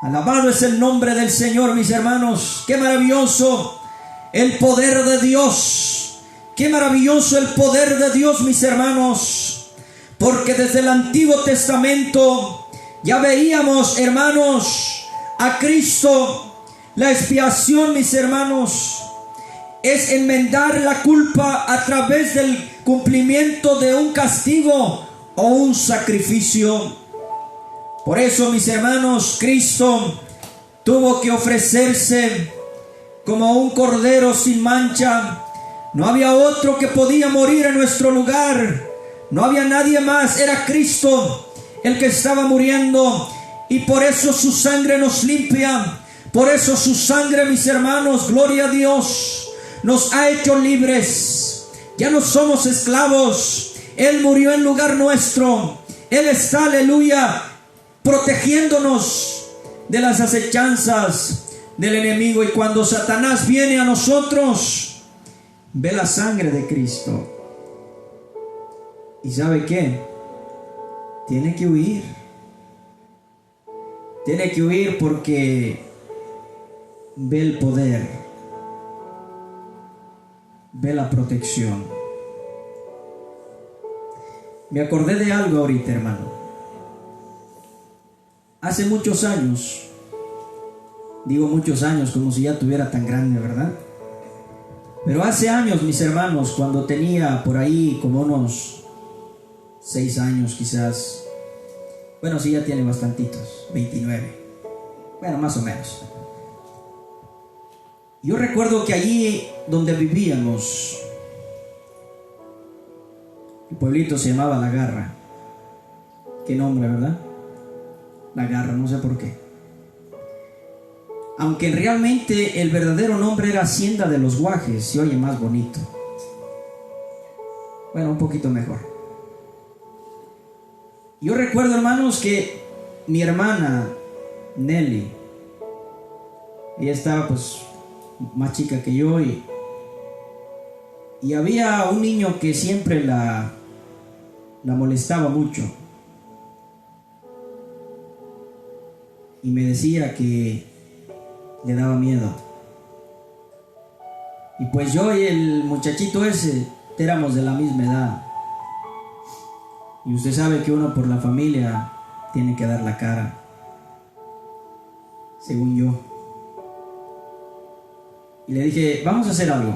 Alabado es el nombre del Señor, mis hermanos. Qué maravilloso el poder de Dios. Qué maravilloso el poder de Dios, mis hermanos. Porque desde el Antiguo Testamento ya veíamos, hermanos, a Cristo. La expiación, mis hermanos, es enmendar la culpa a través del cumplimiento de un castigo o un sacrificio. Por eso, mis hermanos, Cristo tuvo que ofrecerse como un cordero sin mancha. No había otro que podía morir en nuestro lugar. No había nadie más. Era Cristo el que estaba muriendo. Y por eso su sangre nos limpia. Por eso su sangre, mis hermanos, gloria a Dios, nos ha hecho libres. Ya no somos esclavos. Él murió en lugar nuestro. Él está, aleluya, protegiéndonos de las acechanzas del enemigo. Y cuando Satanás viene a nosotros, ve la sangre de Cristo. ¿Y sabe qué? Tiene que huir. Tiene que huir porque ve el poder, ve la protección. Me acordé de algo ahorita, hermano. Hace muchos años, digo muchos años como si ya tuviera tan grande, ¿verdad? Pero hace años, mis hermanos, cuando tenía por ahí como unos 6 años quizás. Bueno, sí, ya tiene bastantitos, 29. Bueno, más o menos. Yo recuerdo que allí donde vivíamos, el pueblito se llamaba La Garra. Qué nombre, ¿verdad? La Garra, no sé por qué. Aunque realmente el verdadero nombre era Hacienda de los Guajes. Se oye más bonito. Bueno, un poquito mejor. Yo recuerdo, hermanos, que mi hermana Nelly, ella estaba pues más chica que yo, y había un niño que siempre la molestaba mucho. Y me decía que le daba miedo. Y pues yo y el muchachito ese éramos de la misma edad. Y usted sabe que uno por la familia tiene que dar la cara, según yo. Y le dije: vamos a hacer algo.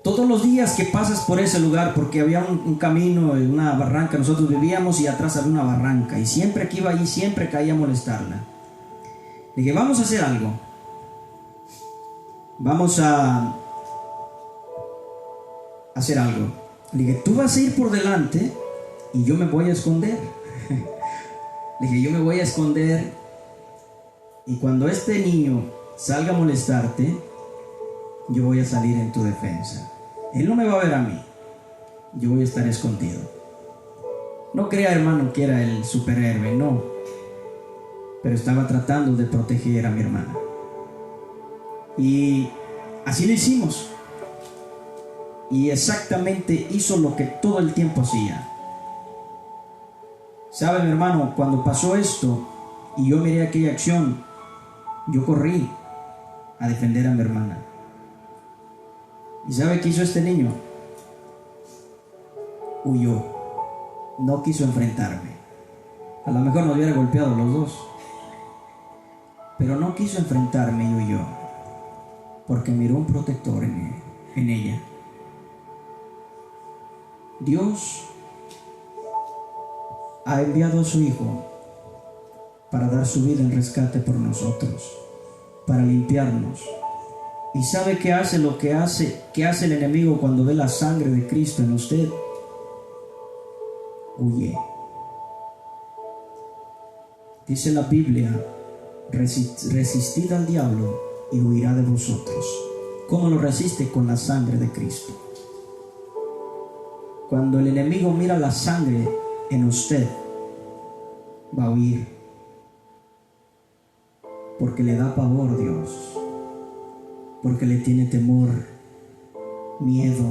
Todos los días que pasas por ese lugar, porque había un camino, una barranca, nosotros vivíamos y atrás había una barranca, y siempre que iba allí, siempre caía a molestarla. Le dije: vamos a hacer algo. Vamos a hacer algo. Le dije: tú vas a ir por delante y yo me voy a esconder. Le dije: yo me voy a esconder, y cuando este niño salga a molestarte, yo voy a salir en tu defensa. Él no me va a ver a mí. Yo voy a estar escondido. No crea, hermano, que era el superhéroe, no. Pero estaba tratando de proteger a mi hermana. Y así lo hicimos. Y exactamente hizo lo que todo el tiempo hacía. ¿Sabe, mi hermano? Cuando pasó esto y yo miré aquella acción, yo corrí a defender a mi hermana. ¿Y sabe qué hizo este niño? Huyó. No quiso enfrentarme. A lo mejor nos hubiera golpeado los dos, pero no quiso enfrentarme y huyó, porque miró un protector en ella. Dios ha enviado a su Hijo para dar su vida en rescate por nosotros, para limpiarnos. ¿Y sabe qué hace? Lo que hace el enemigo cuando ve la sangre de Cristo en usted. Huye. Dice la Biblia: resistid al diablo y huirá de vosotros. ¿Cómo lo resiste? Con la sangre de Cristo. Cuando el enemigo mira la sangre en usted, va a huir, porque le da pavor Dios, porque le tiene temor, miedo,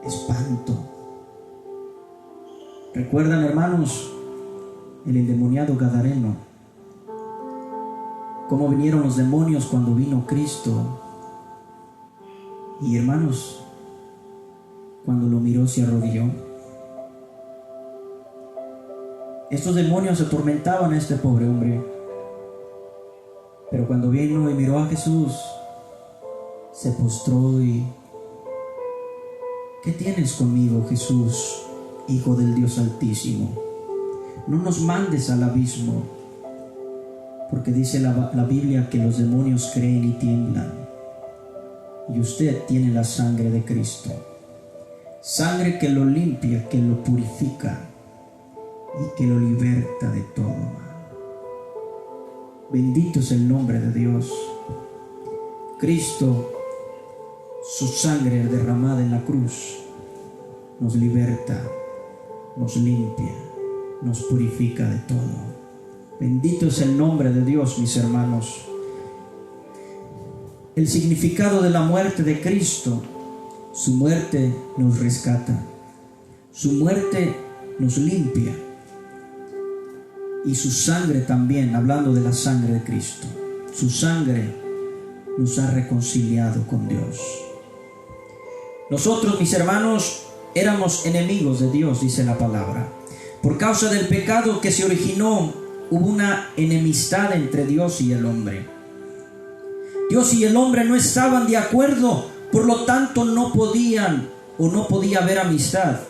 espanto. ¿Recuerdan, hermanos, el endemoniado gadareno? Cómo vinieron los demonios cuando vino Cristo. Y hermanos, cuando lo miró se arrodilló. Estos demonios atormentaban a este pobre hombre, pero cuando vino y miró a Jesús, se postró y: ¿qué tienes conmigo, Jesús, Hijo del Dios Altísimo? No nos mandes al abismo, porque dice la Biblia que los demonios creen y tiemblan. Y usted tiene la sangre de Cristo, sangre que lo limpia, que lo purifica y que lo liberta de todo mal. Bendito es el nombre de Dios. Cristo, su sangre derramada en la cruz, nos liberta, nos limpia, nos purifica de todo. Bendito es el nombre de Dios, mis hermanos. El significado de la muerte de Cristo: su muerte nos rescata, su muerte nos limpia, y su sangre también, hablando de la sangre de Cristo, su sangre nos ha reconciliado con Dios. Nosotros, mis hermanos, éramos enemigos de Dios, dice la palabra. Por causa del pecado que se originó, hubo una enemistad entre Dios y el hombre. Dios y el hombre no estaban de acuerdo, por lo tanto no podía haber amistad.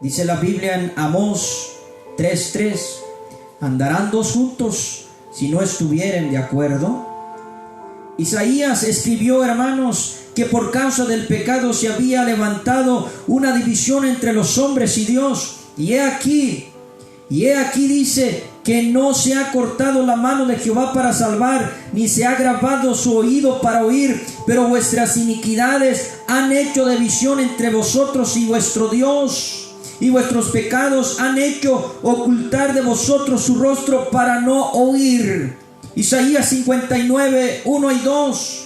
Dice la Biblia en Amós 3:3: ¿andarán dos juntos si no estuvieren de acuerdo? Isaías escribió, hermanos, que por causa del pecado se había levantado una división entre los hombres y Dios. Y he aquí dice que no se ha cortado la mano de Jehová para salvar, ni se ha agravado su oído para oír, pero vuestras iniquidades han hecho división entre vosotros y vuestro Dios, y vuestros pecados han hecho ocultar de vosotros su rostro para no oír. Isaías 59, 1 y 2.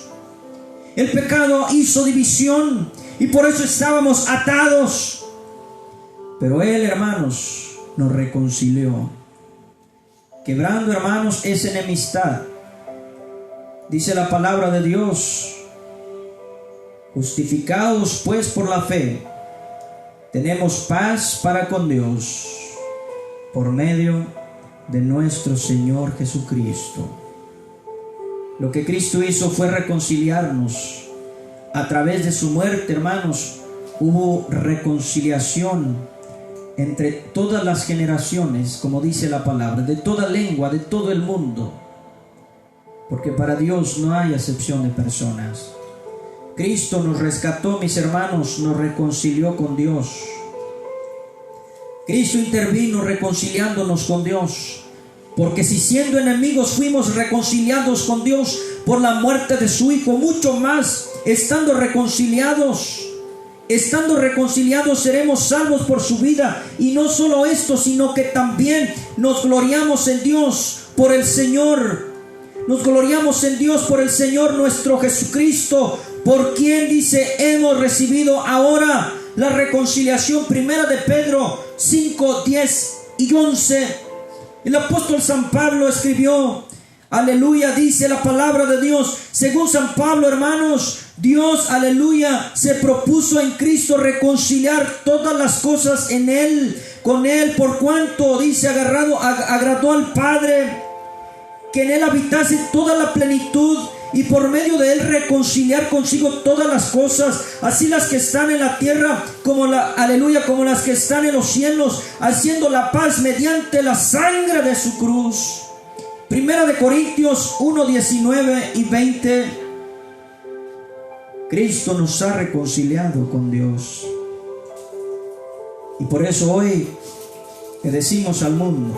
El pecado hizo división y por eso estábamos atados. Pero Él, hermanos, nos reconcilió, quebrando, hermanos, esa enemistad. Dice la palabra de Dios: justificados pues por la fe, tenemos paz para con Dios, por medio de nuestro Señor Jesucristo. Lo que Cristo hizo fue reconciliarnos. A través de su muerte, hermanos, hubo reconciliación entre todas las generaciones, como dice la palabra, de toda lengua, de todo el mundo, porque para Dios no hay acepción de personas. Cristo nos rescató, mis hermanos, nos reconcilió con Dios. Cristo intervino reconciliándonos con Dios, porque si siendo enemigos fuimos reconciliados con Dios por la muerte de su Hijo, mucho más, estando reconciliados seremos salvos por su vida. Y no solo esto, sino que también nos gloriamos en Dios por el Señor. Nos gloriamos en Dios por el Señor nuestro Jesucristo, por quien, dice, hemos recibido ahora la reconciliación. Primera de Pedro 5, 10 y 11. El apóstol San Pablo escribió, aleluya, dice la palabra de Dios. Según San Pablo, hermanos, Dios, aleluya, se propuso en Cristo reconciliar todas las cosas en Él, con Él, por cuanto, dice, agradó al Padre que en Él habitase toda la plenitud, y por medio de Él reconciliar consigo todas las cosas, así las que están en la tierra como las que están en los cielos, haciendo la paz mediante la sangre de su cruz. Primera de Corintios 1, 19 y 20. Cristo nos ha reconciliado con Dios. Y por eso hoy le decimos al mundo,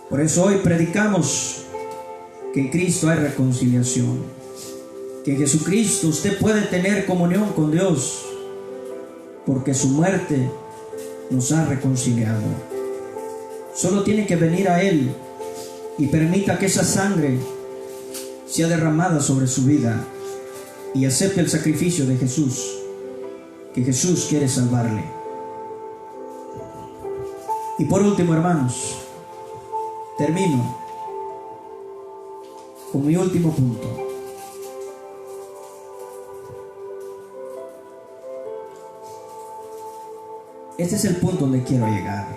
por eso hoy predicamos que en Cristo hay reconciliación, que en Jesucristo usted puede tener comunión con Dios, porque su muerte nos ha reconciliado. Solo tiene que venir a Él y permita que esa sangre sea derramada sobre su vida y acepte el sacrificio de Jesús, que Jesús quiere salvarle. Y por último, hermanos, termino con mi último punto. Este es el punto donde quiero llegar.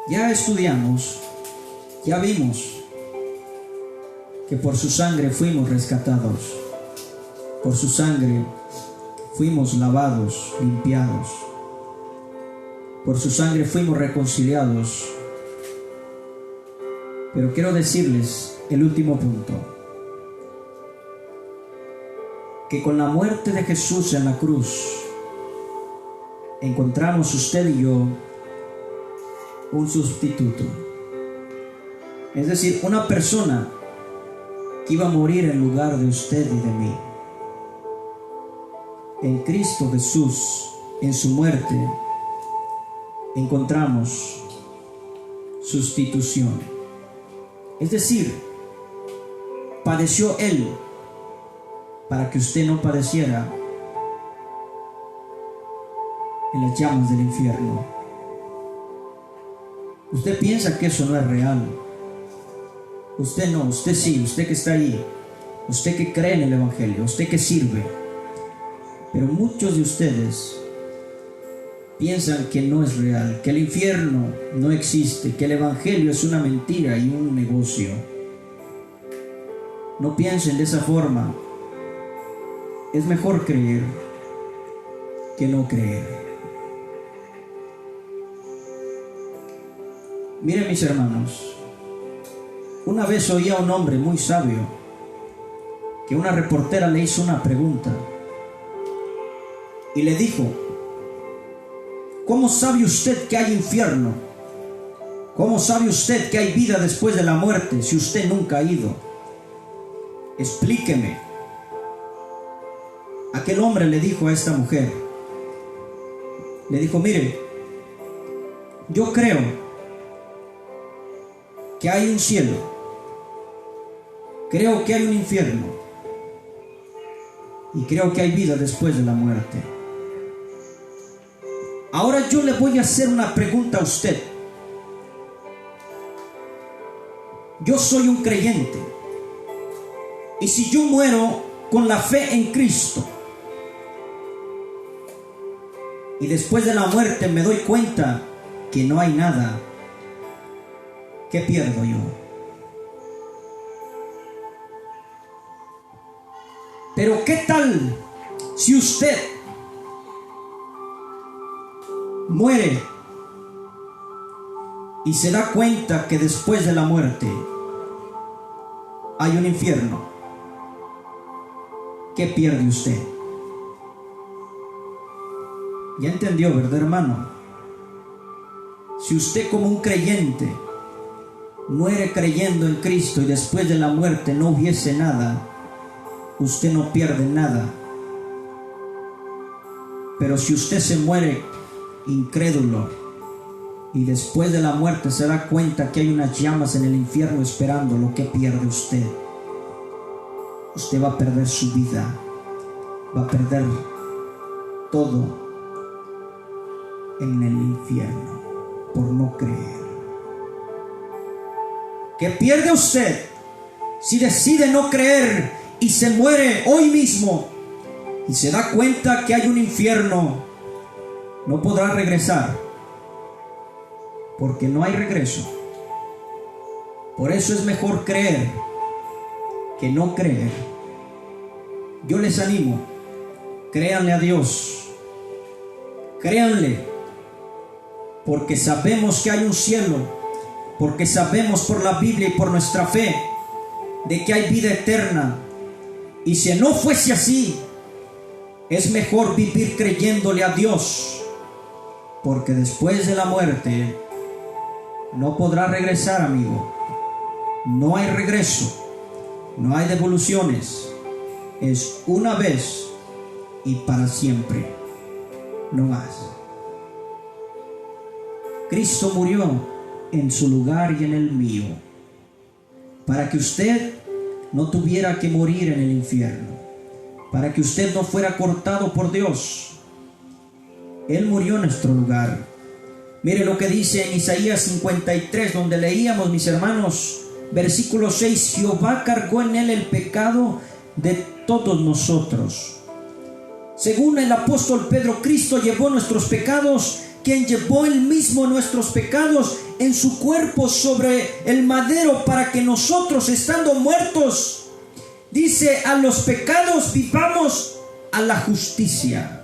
Ya estudiamos, ya vimos que por su sangre fuimos rescatados, por su sangre fuimos lavados, limpiados, por su sangre fuimos reconciliados. Pero quiero decirles el último punto, que con la muerte de Jesús en la cruz encontramos usted y yo un sustituto, es decir, una persona que iba a morir en lugar de usted y de mí. En Cristo Jesús, en su muerte, encontramos sustitución, es decir, padeció Él para que usted no padeciera en las llamas del infierno. Usted piensa que eso no es real. Usted no, usted sí, usted que está ahí, usted que cree en el Evangelio, usted que sirve. Pero muchos de ustedes piensan que no es real, que el infierno no existe, que el Evangelio es una mentira y un negocio. No piensen de esa forma. Es mejor creer que no creer. Miren, mis hermanos, una vez oí a un hombre muy sabio que una reportera le hizo una pregunta y le dijo: ¿cómo sabe usted que hay infierno? ¿Cómo sabe usted que hay vida después de la muerte si usted nunca ha ido? Explíqueme. Aquel hombre le dijo a esta mujer, le dijo: mire, yo creo que hay un cielo, creo que hay un infierno y creo que hay vida después de la muerte. Ahora yo le voy a hacer una pregunta a usted. Yo soy un creyente y si yo muero con la fe en Cristo y después de la muerte me doy cuenta que no hay nada, ¿qué pierdo yo? Pero ¿qué tal si usted muere y se da cuenta que después de la muerte hay un infierno? ¿Qué pierde usted? Ya entendió, ¿verdad, hermano? Si usted como un creyente muere creyendo en Cristo y después de la muerte no hubiese nada, usted no pierde nada. Pero si usted se muere incrédulo y después de la muerte se da cuenta que hay unas llamas en el infierno esperando, lo que pierde usted. Usted va a perder su vida, va a perder todo en el infierno por no creer. ¿Qué pierde usted si decide no creer y se muere hoy mismo y se da cuenta que hay un infierno? No podrá regresar, porque no hay regreso. Por eso es mejor creer que no creer. Yo les animo, créanle a Dios, créanle, porque sabemos que hay un cielo, porque sabemos por la Biblia y por nuestra fe de que hay vida eterna. Y si no fuese así, es mejor vivir creyéndole a Dios, porque después de la muerte no podrá regresar, amigo. No hay regreso, no hay devoluciones. Es una vez y para siempre, no más. Cristo murió en su lugar y en el mío, para que usted no tuviera que morir en el infierno, para que usted no fuera cortado por Dios. Él murió en nuestro lugar. Mire lo que dice en Isaías 53, donde leíamos, mis hermanos, versículo 6: Jehová cargó en él el pecado de todos nosotros. Según el apóstol Pedro, Cristo llevó nuestros pecados, quien llevó él mismo nuestros pecados en su cuerpo sobre el madero, para que nosotros, estando muertos, dice, a los pecados, vivamos a la justicia.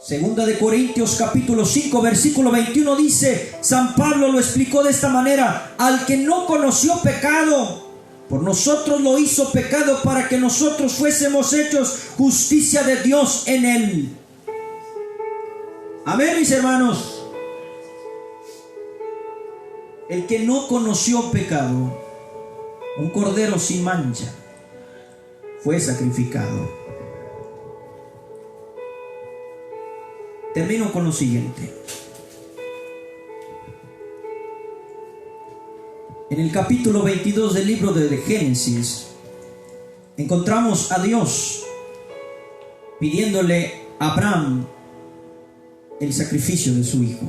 Segunda de Corintios capítulo 5 versículo 21 dice, San Pablo lo explicó de esta manera: al que no conoció pecado, por nosotros lo hizo pecado, para que nosotros fuésemos hechos justicia de Dios en él. Amén, mis hermanos. El que no conoció pecado, un cordero sin mancha, fue sacrificado. Termino con lo siguiente. En el capítulo 22 del libro de Génesis, encontramos a Dios pidiéndole a Abraham el sacrificio de su hijo.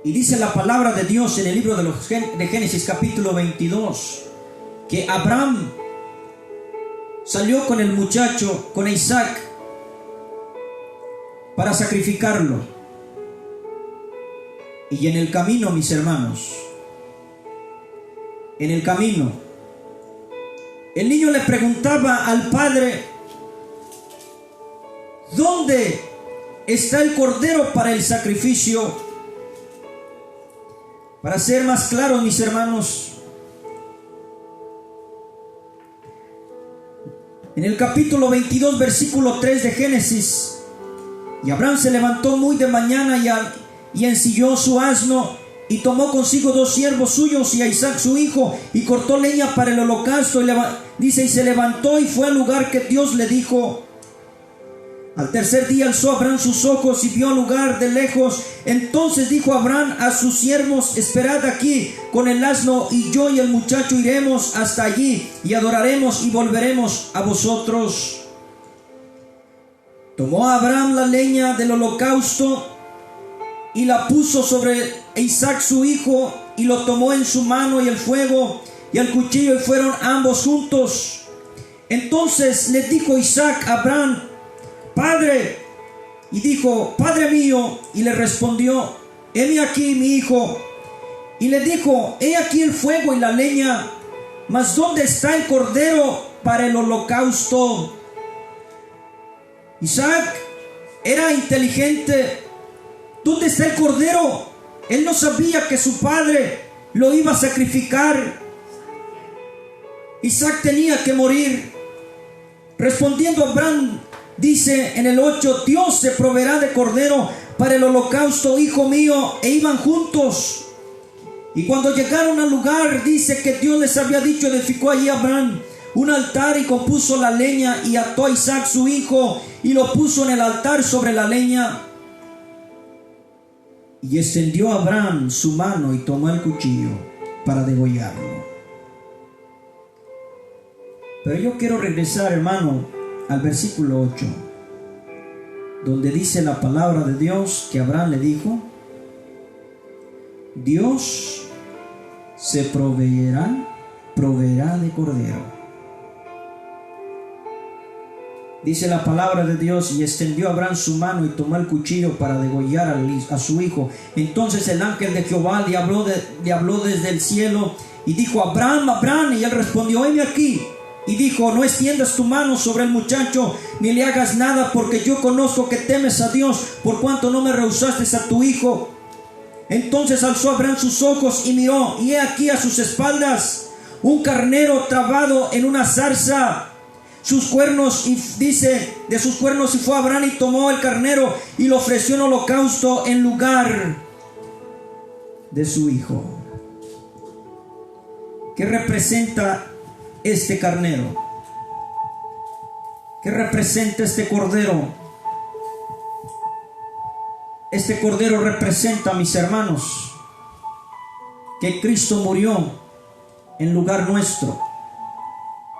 Y dice la palabra de Dios en el libro de Génesis capítulo 22, que Abraham salió con el muchacho, con Isaac, para sacrificarlo. Y en el camino, mis hermanos, en el camino, el niño le preguntaba al padre: ¿dónde está el cordero para el sacrificio? Para ser más claros, mis hermanos, en el capítulo 22, versículo 3 de Génesis, y Abraham se levantó muy de mañana y ensilló su asno, y tomó consigo 2 siervos suyos y a Isaac su hijo, y cortó leña para el holocausto, y se levantó y fue al lugar que Dios le dijo. Al tercer día alzó Abraham sus ojos y vio el lugar de lejos. Entonces dijo Abraham a sus siervos: esperad aquí con el asno, y yo y el muchacho iremos hasta allí y adoraremos y volveremos a vosotros. Tomó Abraham la leña del holocausto y la puso sobre Isaac su hijo, y lo tomó en su mano, y el fuego y el cuchillo, y fueron ambos juntos. Entonces le dijo Isaac a Abraham: Padre. Y dijo: Padre mío. Y le respondió: heme aquí, mi hijo. Y le dijo: he aquí el fuego y la leña, mas ¿dónde está el cordero para el holocausto? Isaac era inteligente. ¿Dónde está el cordero? Él no sabía que su padre lo iba a sacrificar. Isaac tenía que morir. Respondiendo Abraham, dice en el 8: Dios se proveerá de cordero para el holocausto, hijo mío. E iban juntos. Y cuando llegaron al lugar, dice que Dios les había dicho, edificó allí Abraham un altar, y compuso la leña, y ató a Isaac su hijo, y lo puso en el altar sobre la leña. Y extendió Abraham su mano y tomó el cuchillo para degollarlo. Pero yo quiero regresar, hermano, al versículo 8, donde dice la palabra de Dios que Abraham le dijo: Dios se proveerá de cordero. Dice la palabra de Dios: y extendió Abraham su mano y tomó el cuchillo para degollar a su hijo. Entonces el ángel de Jehová le habló desde el cielo y dijo: Abraham, Abraham. Y él respondió: heme aquí. Y dijo: no extiendas tu mano sobre el muchacho, ni le hagas nada, porque yo conozco que temes a Dios, por cuanto no me rehusaste a tu hijo. Entonces alzó Abraham sus ojos y miró, y he aquí a sus espaldas un carnero trabado en una zarza, sus cuernos, y dice, de sus cuernos, y fue Abraham y tomó el carnero y lo ofreció en holocausto en lugar de su Hijo. ¿Qué representa este carnero? ¿Qué representa este cordero? Este cordero representa, mis hermanos, que Cristo murió en lugar nuestro,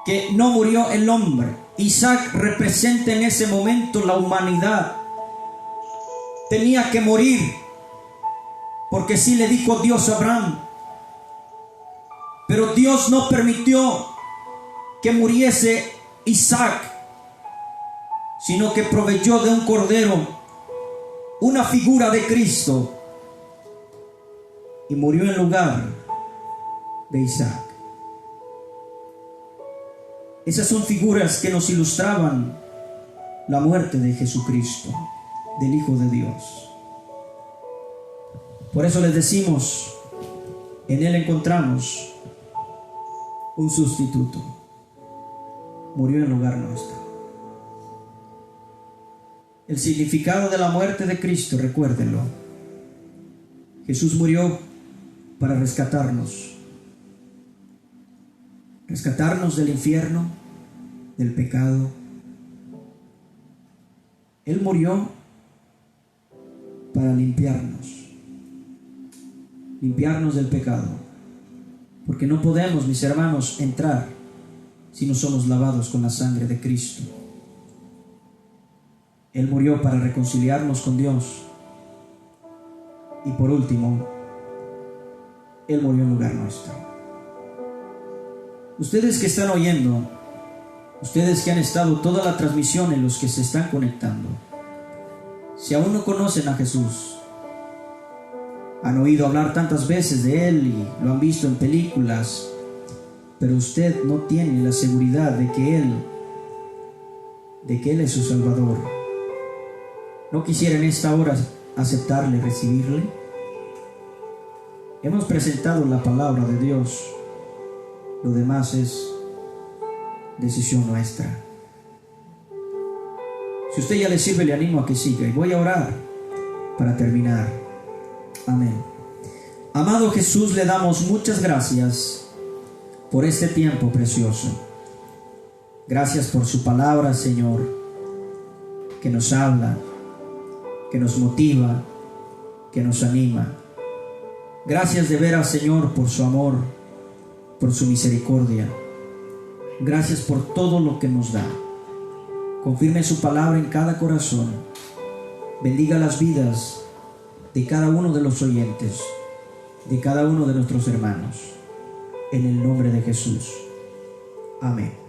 que no murió el hombre. Isaac representa en ese momento la humanidad. Tenía que morir, porque sí le dijo Dios a Abraham, pero Dios no permitió que muriese Isaac, sino que proveyó de un cordero, una figura de Cristo, y murió en lugar de Isaac. Esas son figuras que nos ilustraban la muerte de Jesucristo, del Hijo de Dios. Por eso les decimos, en Él encontramos un sustituto. Murió en lugar nuestro. El significado de la muerte de Cristo, recuérdenlo. Jesús murió para rescatarnos. Rescatarnos del infierno, del pecado. Él murió para limpiarnos del pecado, porque no podemos, mis hermanos, entrar si no somos lavados con la sangre de Cristo. Él murió para reconciliarnos con Dios, y por último, Él murió en lugar nuestro. Ustedes que están oyendo, ustedes que han estado toda la transmisión, en los que se están conectando, si aún no conocen a Jesús, han oído hablar tantas veces de Él y lo han visto en películas, pero usted no tiene la seguridad de que Él es su Salvador. ¿No quisiera en esta hora aceptarle, recibirle? Hemos presentado la palabra de Dios. Lo demás es decisión nuestra. Si usted ya le sirve, le animo a que siga, y voy a orar para terminar. Amén. Amado Jesús, le damos muchas gracias por este tiempo precioso. Gracias por su palabra, Señor, que nos habla, que nos motiva, que nos anima. Gracias de veras, Señor, por su amor, por su misericordia. Gracias por todo lo que nos da. Confirme su palabra en cada corazón. Bendiga las vidas de cada uno de los oyentes, de cada uno de nuestros hermanos. En el nombre de Jesús. Amén.